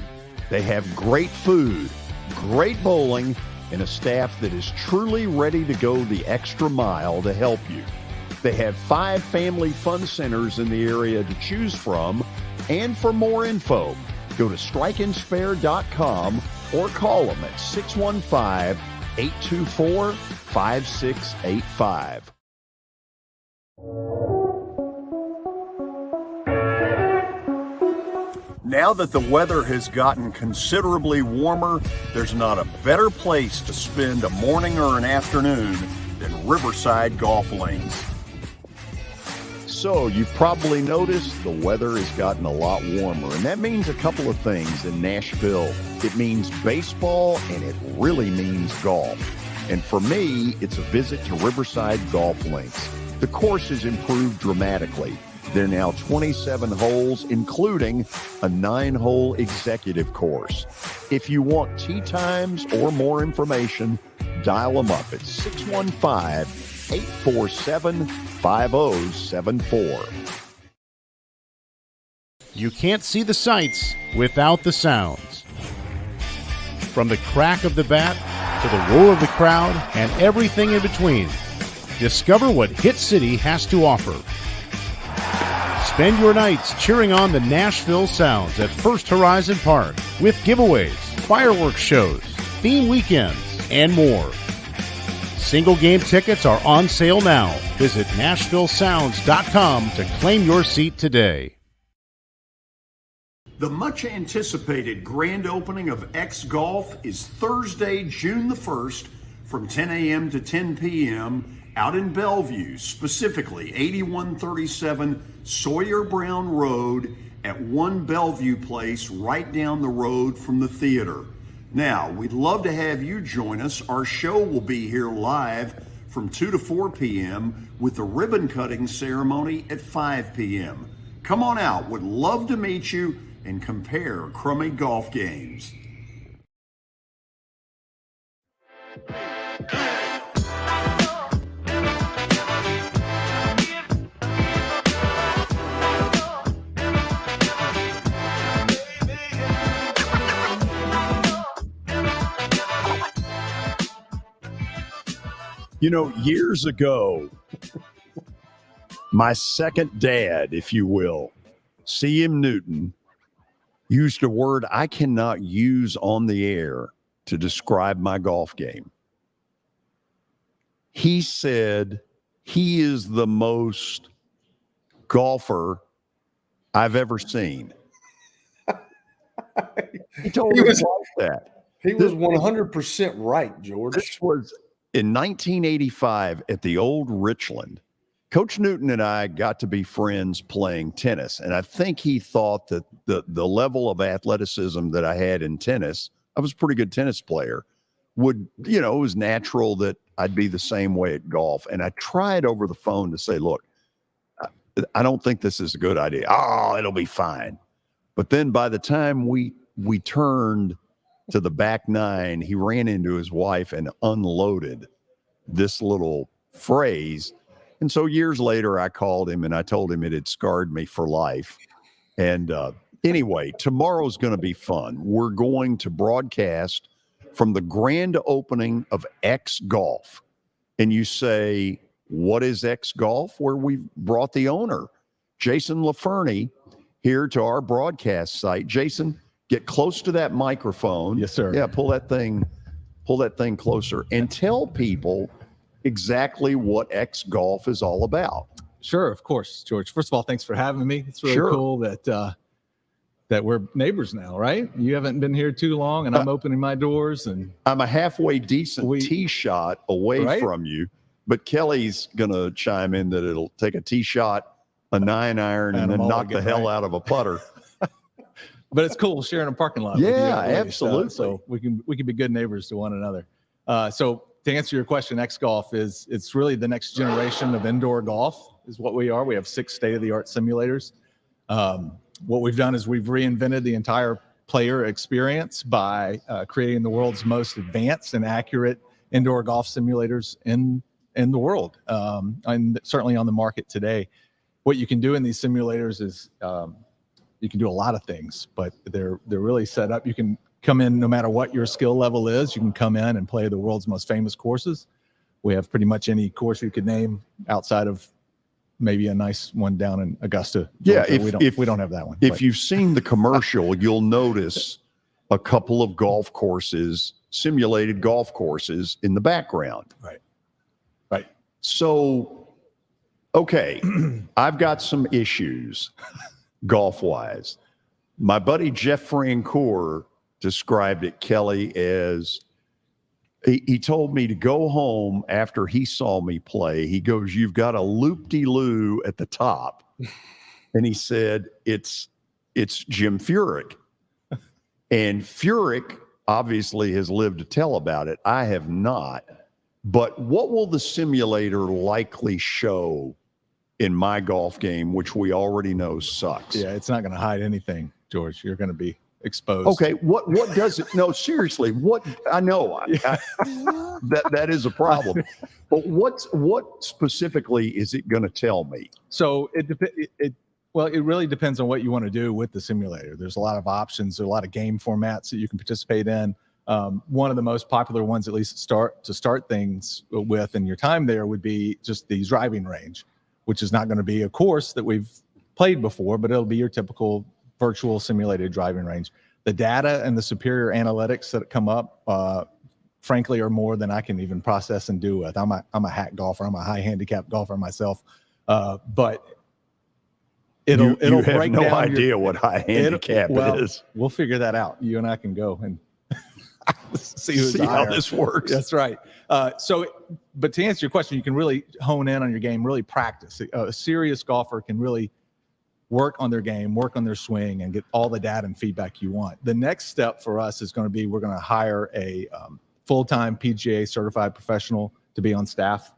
They have great food, great bowling, and a staff that is truly ready to go the extra mile to help you. They have 5 family fun centers in the area to choose from. And for more info, go to strikeandspare.com or call them at 615-824-5685. Now that the weather has gotten considerably warmer, there's not a better place to spend a morning or an afternoon than Riverside Golf Lanes. So you've probably noticed the weather has gotten a lot warmer, and that means a couple of things in Nashville. It means baseball, and it really means golf. And for me, it's a visit to Riverside Golf Links. The course has improved dramatically. There are now 27 holes, including a 9-hole executive course. If you want tee times or more information, dial them up at 615-847-5074. You can't see the sights without the sounds. From the crack of the bat to the roar of the crowd and everything in between, discover what Hit City has to offer. Spend your nights cheering on the Nashville Sounds at First Horizon Park with giveaways, fireworks shows, theme weekends, and more. Single game tickets are on sale now. Visit NashvilleSounds.com to claim your seat today. The much anticipated grand opening of X Golf is Thursday, June the 1st from 10 a.m. to 10 p.m. out in Bellevue, specifically 8137 Sawyer Brown Road at 1 Bellevue Place right down the road from the theater. Now, we'd love to have you join us. Our show will be here live from 2 to 4 p.m. with the ribbon cutting ceremony at 5 p.m. Come on out. Would love to meet you and compare crummy golf games. You know, years ago, my second dad, if you will, C.M. Newton, used a word I cannot use on the air to describe my golf game. He said he is the most golfer I've ever seen. He told his wife that. He was 100% right, George. This was in 1985 at the old Richland. Coach Newton and I got to be friends playing tennis, and I think he thought that the level of athleticism that I had in tennis, I was a pretty good tennis player, would, you know, it was natural that I'd be the same way at golf. And I tried over the phone to say, look, I don't think this is a good idea. Oh, it'll be fine. But then by the time we turned to the back nine, he ran into his wife and unloaded this little phrase. And so years later, I called him and I told him it had scarred me for life. And anyway, tomorrow's going to be fun. We're going to broadcast from the grand opening of X Golf. And you say, what is X Golf? Where we brought the owner, Jason LaFerny, here to our broadcast site. Jason, get close to that microphone. Yes, sir. Yeah, pull that thing closer and tell people exactly what X Golf is all about. Sure, of course, George. First of all, thanks for having me. It's really cool that we're neighbors now, right? You haven't been here too long, and I'm opening my doors. And I'm a halfway decent tee shot away from you, but Kelly's going to chime in that it'll take a tee shot, a 9-iron, and then knock the hell out of a putter. But it's cool sharing a parking lot. Yeah, with you, absolutely. So we can be good neighbors to one another. So to answer your question, X Golf it's really the next generation of indoor golf is what we are. We have 6 state-of-the-art simulators. What we've done is we've reinvented the entire player experience by creating the world's most advanced and accurate indoor golf simulators in the world, and certainly on the market today. What you can do in these simulators is you can do a lot of things, but they're really set up. You can come in no matter what your skill level is. You can come in and play the world's most famous courses. We have pretty much any course you could name outside of maybe a nice one down in Augusta. Yeah, we don't have that one. If you've seen the commercial, you'll notice a couple of golf courses, simulated golf courses in the background. Right. So, okay, I've got some issues golf-wise. My buddy Jeff Francoeur described it, Kelly, as he told me to go home after he saw me play. He goes, you've got a loop-de-loo at the top. And he said, it's Jim Furyk. And Furyk obviously has lived to tell about it. I have not. But what will the simulator likely show in my golf game, which we already know sucks? Yeah, it's not going to hide anything, George. You're going to be exposed. Okay, what does it? No, seriously, what? I know that is a problem, but what specifically is it going to tell me? So it really depends on what you want to do with the simulator. There's a lot of options. There are a lot of game formats that you can participate in. One of the most popular ones, at least to start things with in your time there, would be just the driving range, which is not going to be a course that we've played before, but it'll be your typical virtual simulated driving range. The data and the superior analytics that come up, frankly, are more than I can even process and do with. I'm a hack golfer. I'm a high handicap golfer myself, but it'll you have break no down idea what high handicap is. We'll figure that out. You and I can go and see how this works. That's right. But to answer your question, you can really hone in on your game, really practice. A serious golfer can really work on their game, work on their swing, and get all the data and feedback you want. The next step for us is going to be, we're going to hire a full-time PGA certified professional to be on staff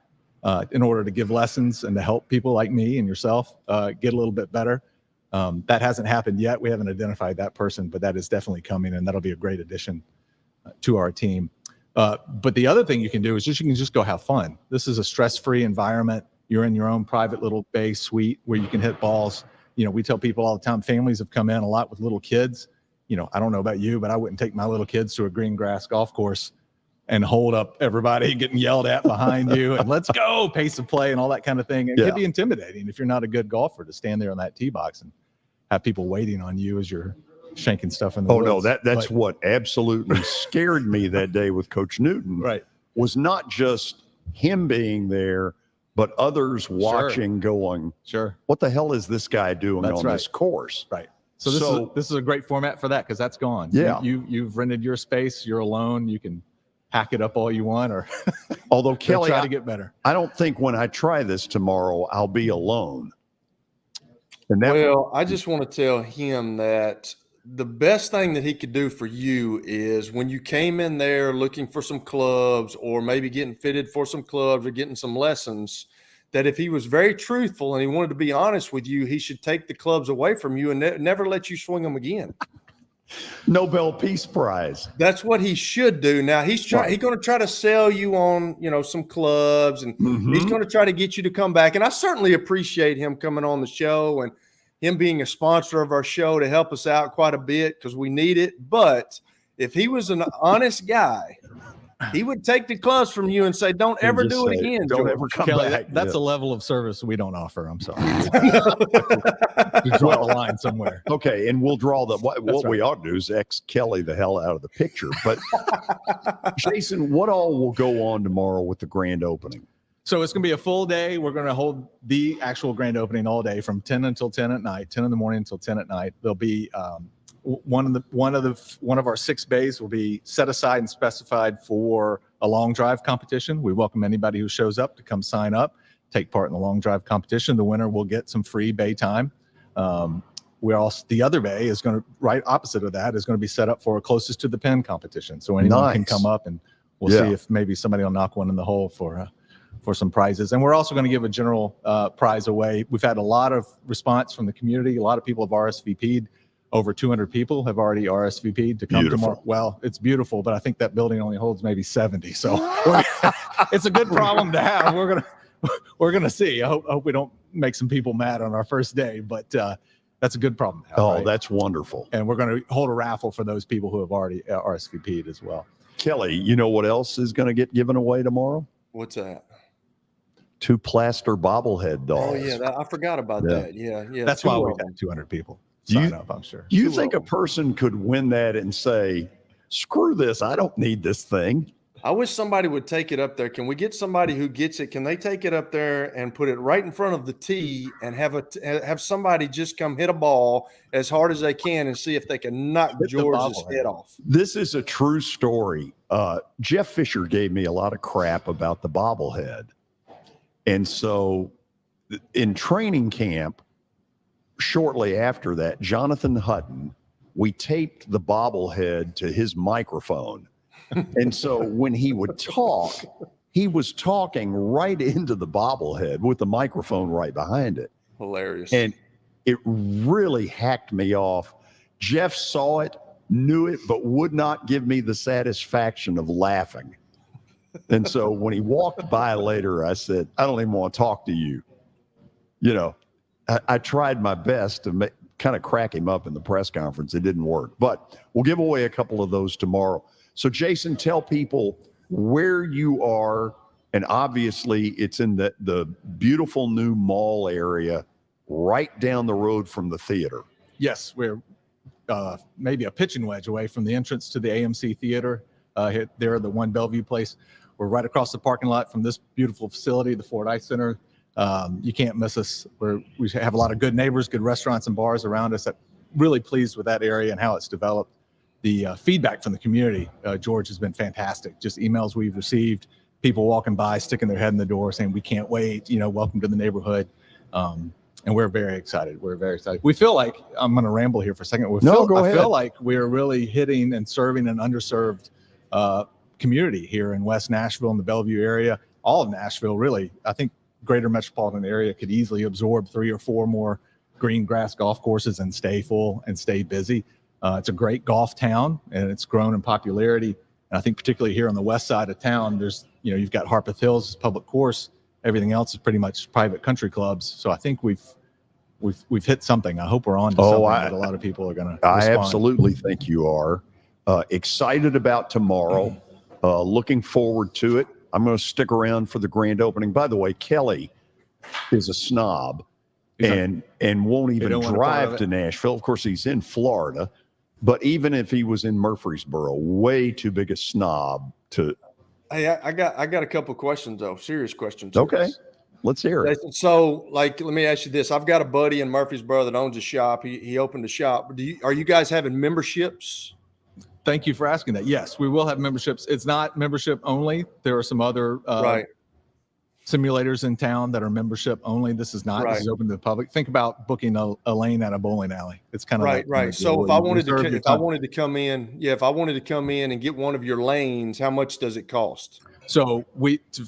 in order to give lessons and to help people like me and yourself get a little bit better. That hasn't happened yet. We haven't identified that person, but that is definitely coming, and that'll be a great addition to our team. But the other thing you can do is you can just go have fun. This is a stress-free environment. You're in your own private little bay suite where you can hit balls. You know, we tell people all the time, families have come in a lot with little kids. You know, I don't know about you, but I wouldn't take my little kids to a green grass golf course and hold up everybody getting yelled at behind you and let's go, pace of play and all that kind of thing. It can be intimidating if you're not a good golfer to stand there on that tee box and have people waiting on you as you're shanking stuff in the woods. No, that's what absolutely scared me that day with Coach Newton. Right. Was not just him being there, but others watching going, what the hell is this guy doing on this course? Right. So this is a great format for that because that's gone. Yeah. You've rented your space. You're alone. You can hack it up all you want, or although Kelly, try to get better. I don't think when I try this tomorrow, I'll be alone. And I just want to tell him that the best thing that he could do for you is when you came in there looking for some clubs or maybe getting fitted for some clubs or getting some lessons, that if he was very truthful and he wanted to be honest with you, he should take the clubs away from you and never let you swing them again. Nobel Peace Prize. That's what he should do. Now he's going to try to sell you on, some clubs, and he's going to try to get you to come back. And I certainly appreciate him coming on the show and him being a sponsor of our show to help us out quite a bit because we need it. But if he was an honest guy, he would take the clubs from you and say, don't ever do it again. Don't ever come back. That's a level of service we don't offer. I'm sorry. You draw the line somewhere. Okay, and we'll draw what we ought to do is X Kelly the hell out of the picture. But Jason, what all will go on tomorrow with the grand opening? So it's going to be a full day. We're going to hold the actual grand opening all day from 10 until 10 at night, 10 in the morning until 10 at night. There'll be one of our 6 bays will be set aside and specified for a long drive competition. We welcome anybody who shows up to come sign up, take part in the long drive competition. The winner will get some free bay time. The other bay is going to, right opposite of that, is going to be set up for a closest to the pin competition. So anyone can come up and we'll see if maybe somebody will knock one in the hole for some prizes. And we're also going to give a general prize away. We've had a lot of response from the community. A lot of people have RSVP'd. Over 200 people have already RSVP'd to come tomorrow. Well, it's beautiful, but I think that building only holds maybe 70. So it's a good problem to have. We're gonna see. I hope we don't make some people mad on our first day, but that's a good problem to have. Oh, right? That's wonderful. And we're going to hold a raffle for those people who have already RSVP'd as well. Kelly, you know what else is going to get given away tomorrow? What's that? 2 Plaster bobblehead dolls. Oh yeah, I forgot about that. Yeah. That's why we got 200 people sign up, I'm sure. Do you think a person could win that and say, screw this, I don't need this thing? I wish somebody would take it up there. Can we get somebody who gets it? Can they take it up there and put it right in front of the tee and have somebody just come hit a ball as hard as they can and see if they can knock George's head off? This is a true story. Jeff Fisher gave me a lot of crap about the bobblehead. And so in training camp, shortly after that, Jonathan Hutton, we taped the bobblehead to his microphone. And so when he would talk, he was talking right into the bobblehead with the microphone right behind it. Hilarious. And it really hacked me off. Jeff saw it, knew it, but would not give me the satisfaction of laughing. And so when he walked by later, I said, I don't even want to talk to you. You know, I tried my best to kind of crack him up in the press conference. It didn't work, but we'll give away a couple of those tomorrow. So Jason, tell people where you are. And obviously it's in the beautiful new mall area right down the road from the theater. Yes, we're maybe a pitching wedge away from the entrance to the AMC Theater there, the One Bellevue place. We're right across the parking lot from this beautiful facility, the Ford Ice Center. You can't miss us. We have a lot of good neighbors, good restaurants and bars around us. I'm really pleased with that area and how it's developed. The feedback from the community, George, has been fantastic. Just emails we've received, people walking by, sticking their head in the door saying, we can't wait, welcome to the neighborhood. And we're very excited. We're very excited. We feel like, I'm going to ramble here for a second. I feel like we're really hitting and serving an underserved community here in West Nashville and the Bellevue area, all of Nashville, really. I think greater metropolitan area could easily absorb 3 or 4 more green grass golf courses and stay full and stay busy. It's a great golf town and it's grown in popularity. And I think particularly here on the west side of town, there's, you've got Harpeth Hills public course. Everything else is pretty much private country clubs. So I think we've hit something. I hope we're on to something that a lot of people are going to respond. I absolutely think you are. Excited about tomorrow. Looking forward to it. I'm going to stick around for the grand opening. By the way, Kelly is a snob and won't even drive to Nashville. Of course, he's in Florida, but even if he was in Murfreesboro, way too big a snob to. Hey, I got a couple of questions though, serious questions. Okay, let's hear it. So, let me ask you this: I've got a buddy in Murfreesboro that owns a shop. He opened a shop. Are you guys having memberships? Thank you for asking that. Yes, we will have memberships. It's not membership only. There are some other simulators in town that are membership only. This is not. This is open to the public. Think about booking a lane at a bowling alley. It's kind of right. So if I wanted to come in and get one of your lanes, how much does it cost? So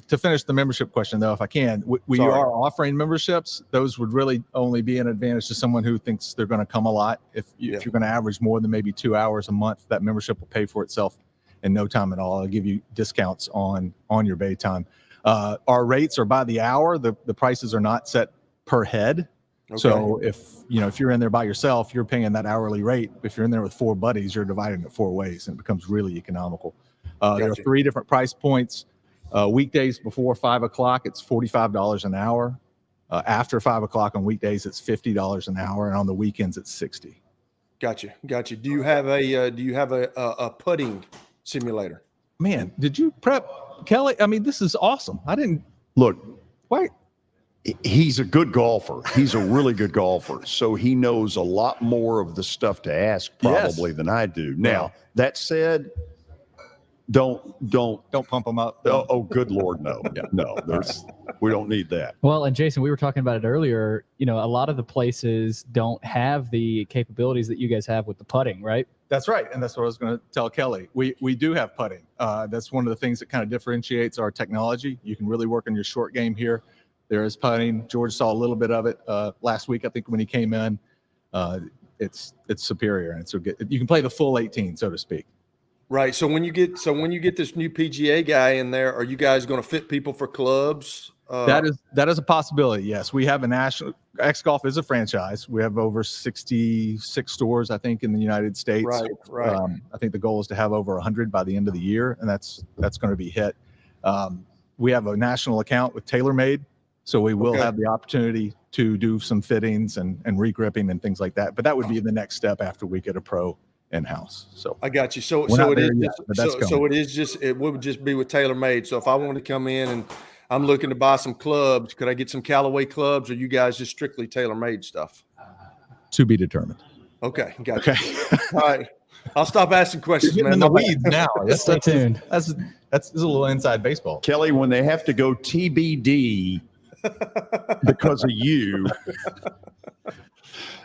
to finish the membership question though, if I can, we are offering memberships. Those would really only be an advantage to someone who thinks they're going to come a lot. If you're going to average more than maybe 2 hours a month, that membership will pay for itself in no time at all. I'll give you discounts on your bay time. Our rates are by the hour. The prices are not set per head. Okay. So if you're in there by yourself, you're paying that hourly rate. If you're in there with 4 buddies, you're dividing it 4 ways, and it becomes really economical. There are 3 different price points. Weekdays before 5 o'clock, it's $45 an hour. After 5 o'clock on weekdays, it's $50 an hour, and on the weekends, it's $60. Gotcha. Do you have a putting simulator? Man, did you prep, Kelly? I mean, this is awesome. I didn't look. Wait. He's a good golfer. He's a really good golfer. So he knows a lot more of the stuff to ask probably than I do. Now, that said, don't pump them up. Oh, good Lord, no. No, we don't need that. Well, and Jason, we were talking about it earlier. A lot of the places don't have the capabilities that you guys have with the putting, right? That's right. And that's what I was going to tell Kelly. We do have putting. That's one of the things that kind of differentiates our technology. You can really work on your short game here. There is putting. George saw a little bit of it last week, I think, when he came in. It's superior, and so you can play the full 18, so to speak. Right. So when you get this new PGA guy in there, are you guys going to fit people for clubs? That is a possibility. Yes, we have a national. X Golf is a franchise. We have over 66 stores, I think, in the United States. Right. I think the goal is to have over 100 by the end of the year, and that's going to be hit. We have a national account with TaylorMade, so we will have the opportunity to do some fittings and regripping and things like that. But that would be the next step after we get a pro in-house. So I got you. So it would just be with TaylorMade. So if I want to come in and I'm looking to buy some clubs, could I get some Callaway clubs, or you guys just strictly TaylorMade stuff? To be determined. Okay, got you. All right, I'll stop asking questions. You're getting in the weeds now. Stay tuned. That's a little inside baseball. Kelly, when they have to go TBD because of you.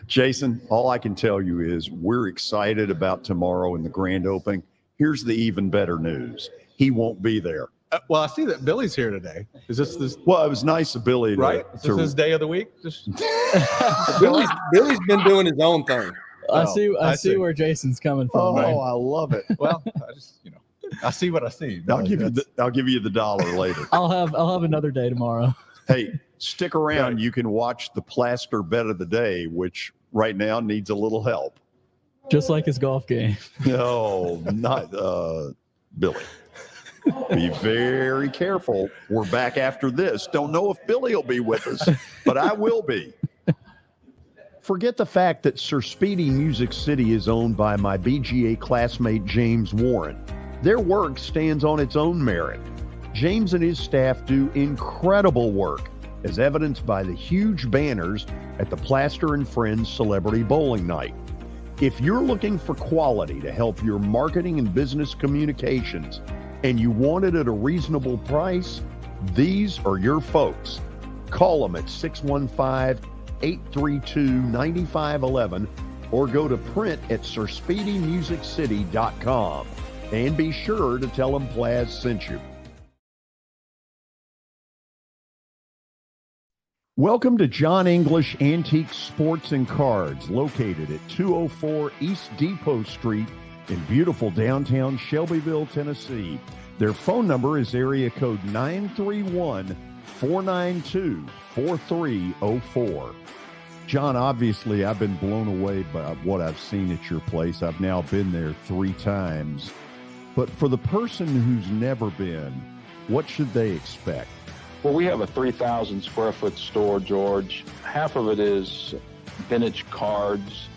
Jason, all I can tell you is we're excited about tomorrow in the grand opening. Here's the even better news. He won't be there. Well, I see that Billy's here today. Is this? Well, it was nice of Billy to. Right? Is this his day of the week? Billy's been doing his own thing. I see where Jason's coming from. Oh, I love it. Well, I just, I see what I see. I'll give you the dollar later. I'll have another day tomorrow. Hey, stick around. Right. You can watch the Plaster bet of the day, which right now needs a little help. Just like his golf game. No, not Billy. Be very careful. We're back after this. Don't know if Billy will be with us, but I will be. Forget the fact that Sir Speedy Music City is owned by my BGA classmate James Warren. Their work stands on its own merit. James and his staff do incredible work, as evidenced by the huge banners at the Plaster and Friends Celebrity Bowling Night. If you're looking for quality to help your marketing and business communications, and you want it at a reasonable price, these are your folks. Call them at 615-832-9511 or go to print at sirspeedymusiccity.com. And be sure to tell them Plaz sent you. Welcome to John English Antique Sports and Cards, located at 204 East Depot Street in beautiful downtown Shelbyville, Tennessee. Their phone number is area code 931-492-4304. John, obviously, I've been blown away by what I've seen at your place. I've now been there 3 times. But for the person who's never been, what should they expect? Well, we have a 3,000 square foot store, George. Half of it is vintage cards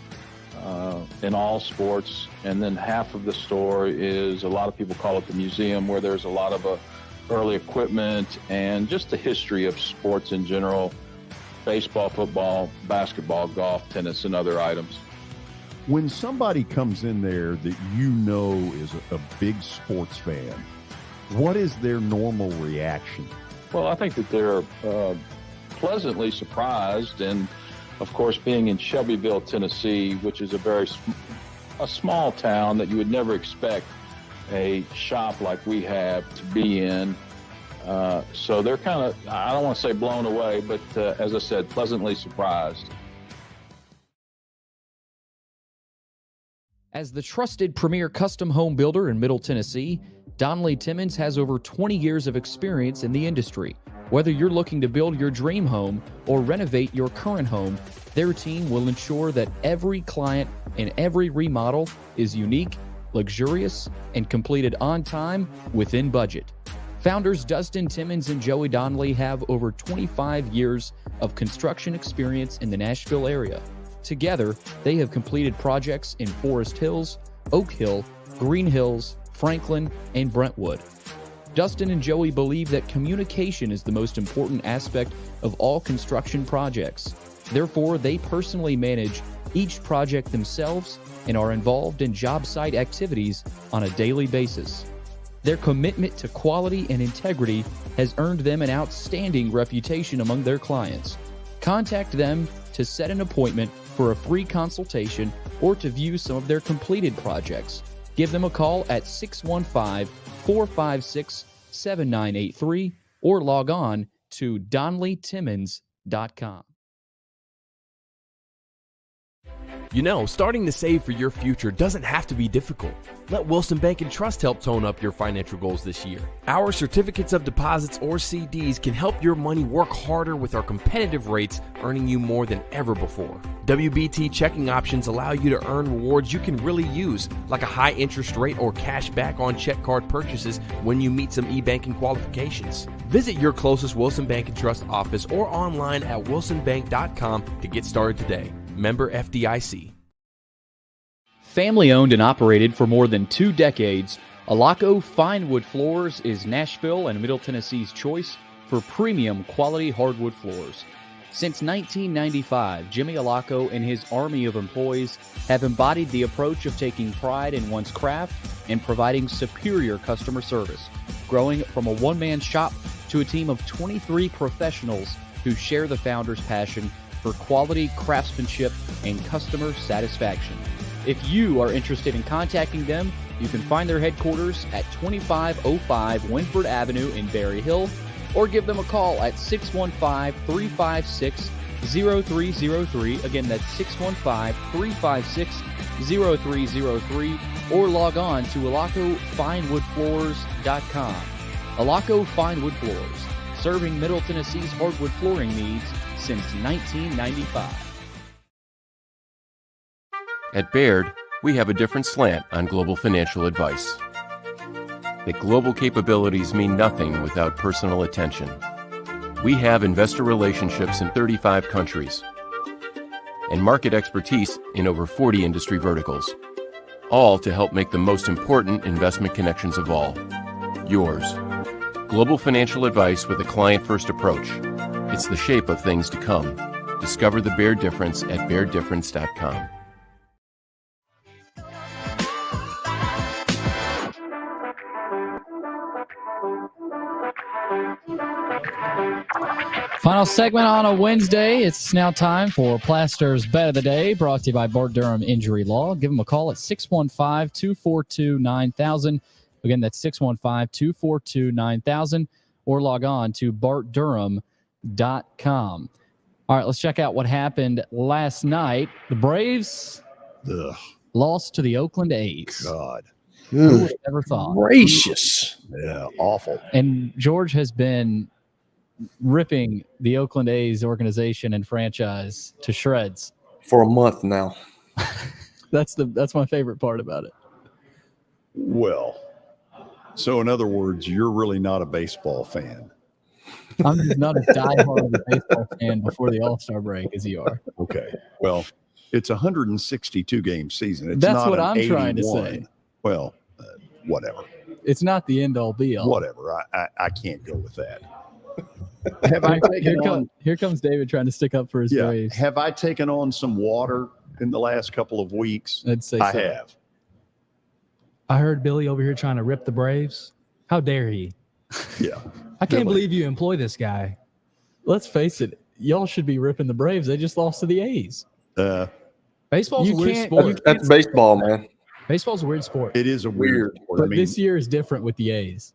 in all sports, and then half of the store is, a lot of people call it the museum, where there's a lot of early equipment and just the history of sports in general: baseball, football, basketball, golf, tennis, and other items. When somebody comes in there that you know is a big sports fan, what is their normal reaction? Well, I think that they're pleasantly surprised, and of course, being in Shelbyville, Tennessee, which is a small town that you would never expect a shop like we have to be in. So they're kind of, I don't want to say blown away, but as I said, pleasantly surprised. As the trusted premier custom home builder in Middle Tennessee, Donnelly Timmons has over 20 years of experience in the industry. Whether you're looking to build your dream home or renovate your current home, their team will ensure that every client and every remodel is unique, luxurious, and completed on time within budget. Founders Dustin Timmons and Joey Donnelly have over 25 years of construction experience in the Nashville area. Together, they have completed projects in Forest Hills, Oak Hill, Green Hills, Franklin, and Brentwood. Dustin and Joey believe that communication is the most important aspect of all construction projects. Therefore, they personally manage each project themselves and are involved in job site activities on a daily basis. Their commitment to quality and integrity has earned them an outstanding reputation among their clients. Contact them to set an appointment for a free consultation or to view some of their completed projects. Give them a call at 615-456-7983 or log on to DonnellyTimmons.com. You know, starting to save for your future doesn't have to be difficult. Let Wilson Bank and Trust help tone up your financial goals this year. Our certificates of deposits or CDs can help your money work harder with our competitive rates, earning you more than ever before. WBT checking options allow you to earn rewards you can really use, like a high interest rate or cash back on check card purchases when you meet some e-banking qualifications. Visit your closest Wilson Bank and Trust office or online at wilsonbank.com to get started today. Member FDIC. Family owned and operated for more than 2 decades, Alaco Fine Wood Floors is Nashville and Middle Tennessee's choice for premium quality hardwood floors. Since 1995, Jimmy Alaco and his army of employees have embodied the approach of taking pride in one's craft and providing superior customer service, growing from a one-man shop to a team of 23 professionals who share the founder's passion for quality craftsmanship and customer satisfaction. If you are interested in contacting them, you can find their headquarters at 2505 Winford Avenue in Berry Hill, or give them a call at 615-356-0303. Again, that's 615-356-0303, or log on to alacofinewoodfloors.com. Alaco Fine Wood Floors, serving Middle Tennessee's hardwood flooring needs since 1995. At Baird, we have a different slant on global financial advice. That global capabilities mean nothing without personal attention. We have investor relationships in 35 countries and market expertise in over 40 industry verticals, all to help make the most important investment connections of all, yours. Global financial advice with a client-first approach. It's the shape of things to come. Discover the Baird difference at BairdDifference.com. Final segment on a Wednesday. It's now time for Plaster's Bet of the Day, brought to you by Bart Durham Injury Law. Give them a call at 615-242-9000. Again, that's 615-242-9000, or log on to bartdurham.com. All right, let's check out what happened last night. The Braves lost to the Oakland A's. God. Who would have ever thought? Gracious. Yeah, awful. And George has been ripping the Oakland A's organization and franchise to shreds for a month now. That's my favorite part about it. Well, So in other words, you're really not a baseball fan. I'm just not as diehard of a baseball fan before the All-Star break as you are. Okay. Well, it's a 162 game season. It's That's not what an I'm trying to 81. say. Well, whatever. It's not the end all be all. Whatever. I can't go with that. Have I taken on? Here comes David trying to stick up for his Braves. Have I taken on some water in the last couple of weeks? I'd say I so. have. I heard Billy over here trying to rip the Braves. How dare he? Yeah. I can't believe you employ this guy. Let's face it. Y'all should be ripping the Braves. They just lost to the A's. Baseball's a weird can't- sport. That's baseball, man. Baseball's a weird sport. It is a weird sport. But this year is different with the A's.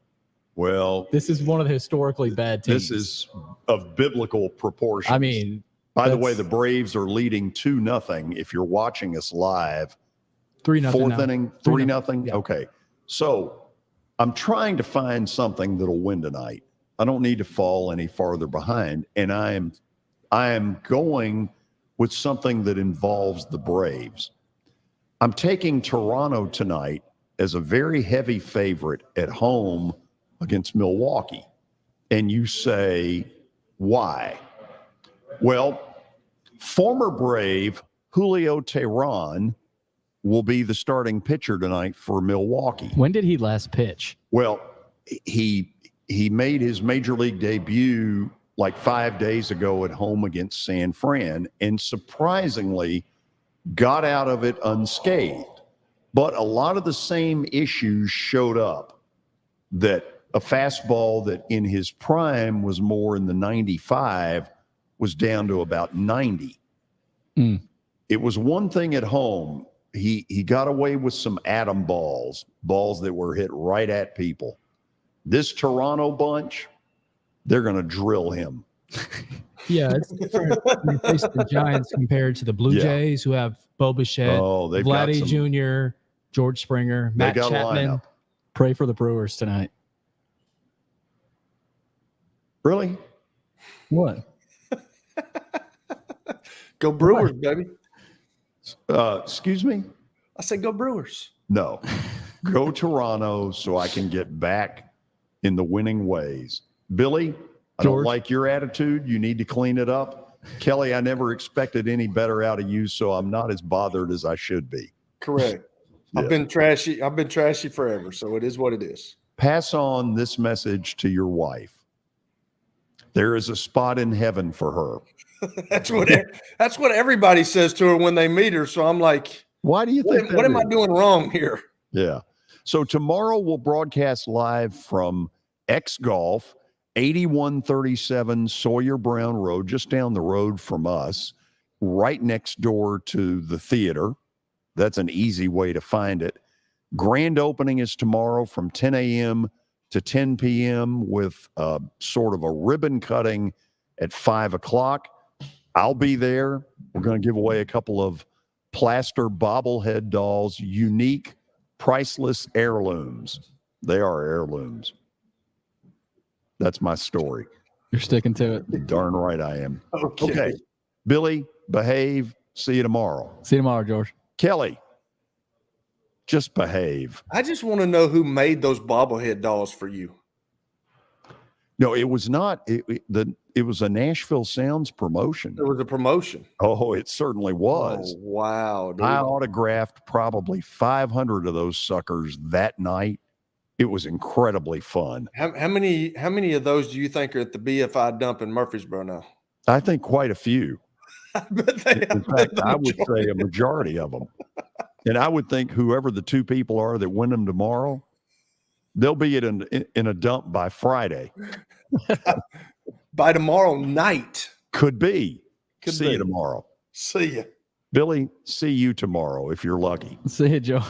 Well, This is one of the historically bad teams. this is of biblical proportions. I mean, by the way, the Braves are leading 2-0. If you're watching us live, 3-0 fourth now. inning, 3-0. Yeah. Okay. So I'm trying to find something that'll win tonight. I don't need to fall any farther behind. And I am going with something that involves the Braves. I'm taking Toronto tonight as a very heavy favorite at home against Milwaukee. And you say, why? Well, former Brave Julio Teheran will be the starting pitcher tonight for Milwaukee. When did he last pitch? Well, he made his major league debut like 5 days ago at home against San Fran, and surprisingly got out of it unscathed. But a lot of the same issues showed up, that a fastball that in his prime was more in the 95 was down to about 90. It was one thing at home. He got away with some atom balls that were hit right at people. This Toronto bunch, they're going to drill him. Yeah, it's different when you face the Giants compared to the Blue Jays, who have Bo Bichette, they've got Vladdy some- Jr., George Springer, Matt got a Chapman. lineup. Pray for the Brewers tonight. Really? What? Go Brewers, baby. Excuse me? I said go Brewers. No. Go Toronto so I can get back in the winning ways. Billy, I don't George? like your attitude. You need to clean it up. Kelly, I never expected any better out of you, so I'm not as bothered as I should be. Correct. Yeah. I've been trashy forever, so it is what it is. Pass on this message to your wife. There is a spot in heaven for her. That's what everybody says to her when they meet her. So I'm like, why do you think what am I doing wrong here? Yeah. So tomorrow we'll broadcast live from X Golf, 8137 Sawyer Brown Road, just down the road from us, right next door to the theater. That's an easy way to find it. Grand opening is tomorrow from 10 a.m. to 10 p.m. with sort of a ribbon cutting at 5 o'clock. I'll be there. We're going to give away a couple of Plaster bobblehead dolls, unique, priceless heirlooms. They are heirlooms. That's my story. You're sticking to it. Darn right I am. Okay. Billy, behave. See you tomorrow. See you tomorrow, George. Kelly, just behave. I just want to know who made those bobblehead dolls for you. No, it was not. It was a Nashville Sounds promotion. It was a promotion. Oh, it certainly was. Oh, wow. Dude. I autographed probably 500 of those suckers that night. It was incredibly fun. How many of those do you think are at the BFI dump in Murfreesboro now? I think quite a few. In fact, I would say a majority of them. And I would think whoever the two people are that win them tomorrow, they'll be in a dump by Friday. By tomorrow night. Could be. See be. you tomorrow. See ya. Billy, see you tomorrow if you're lucky. See you, George.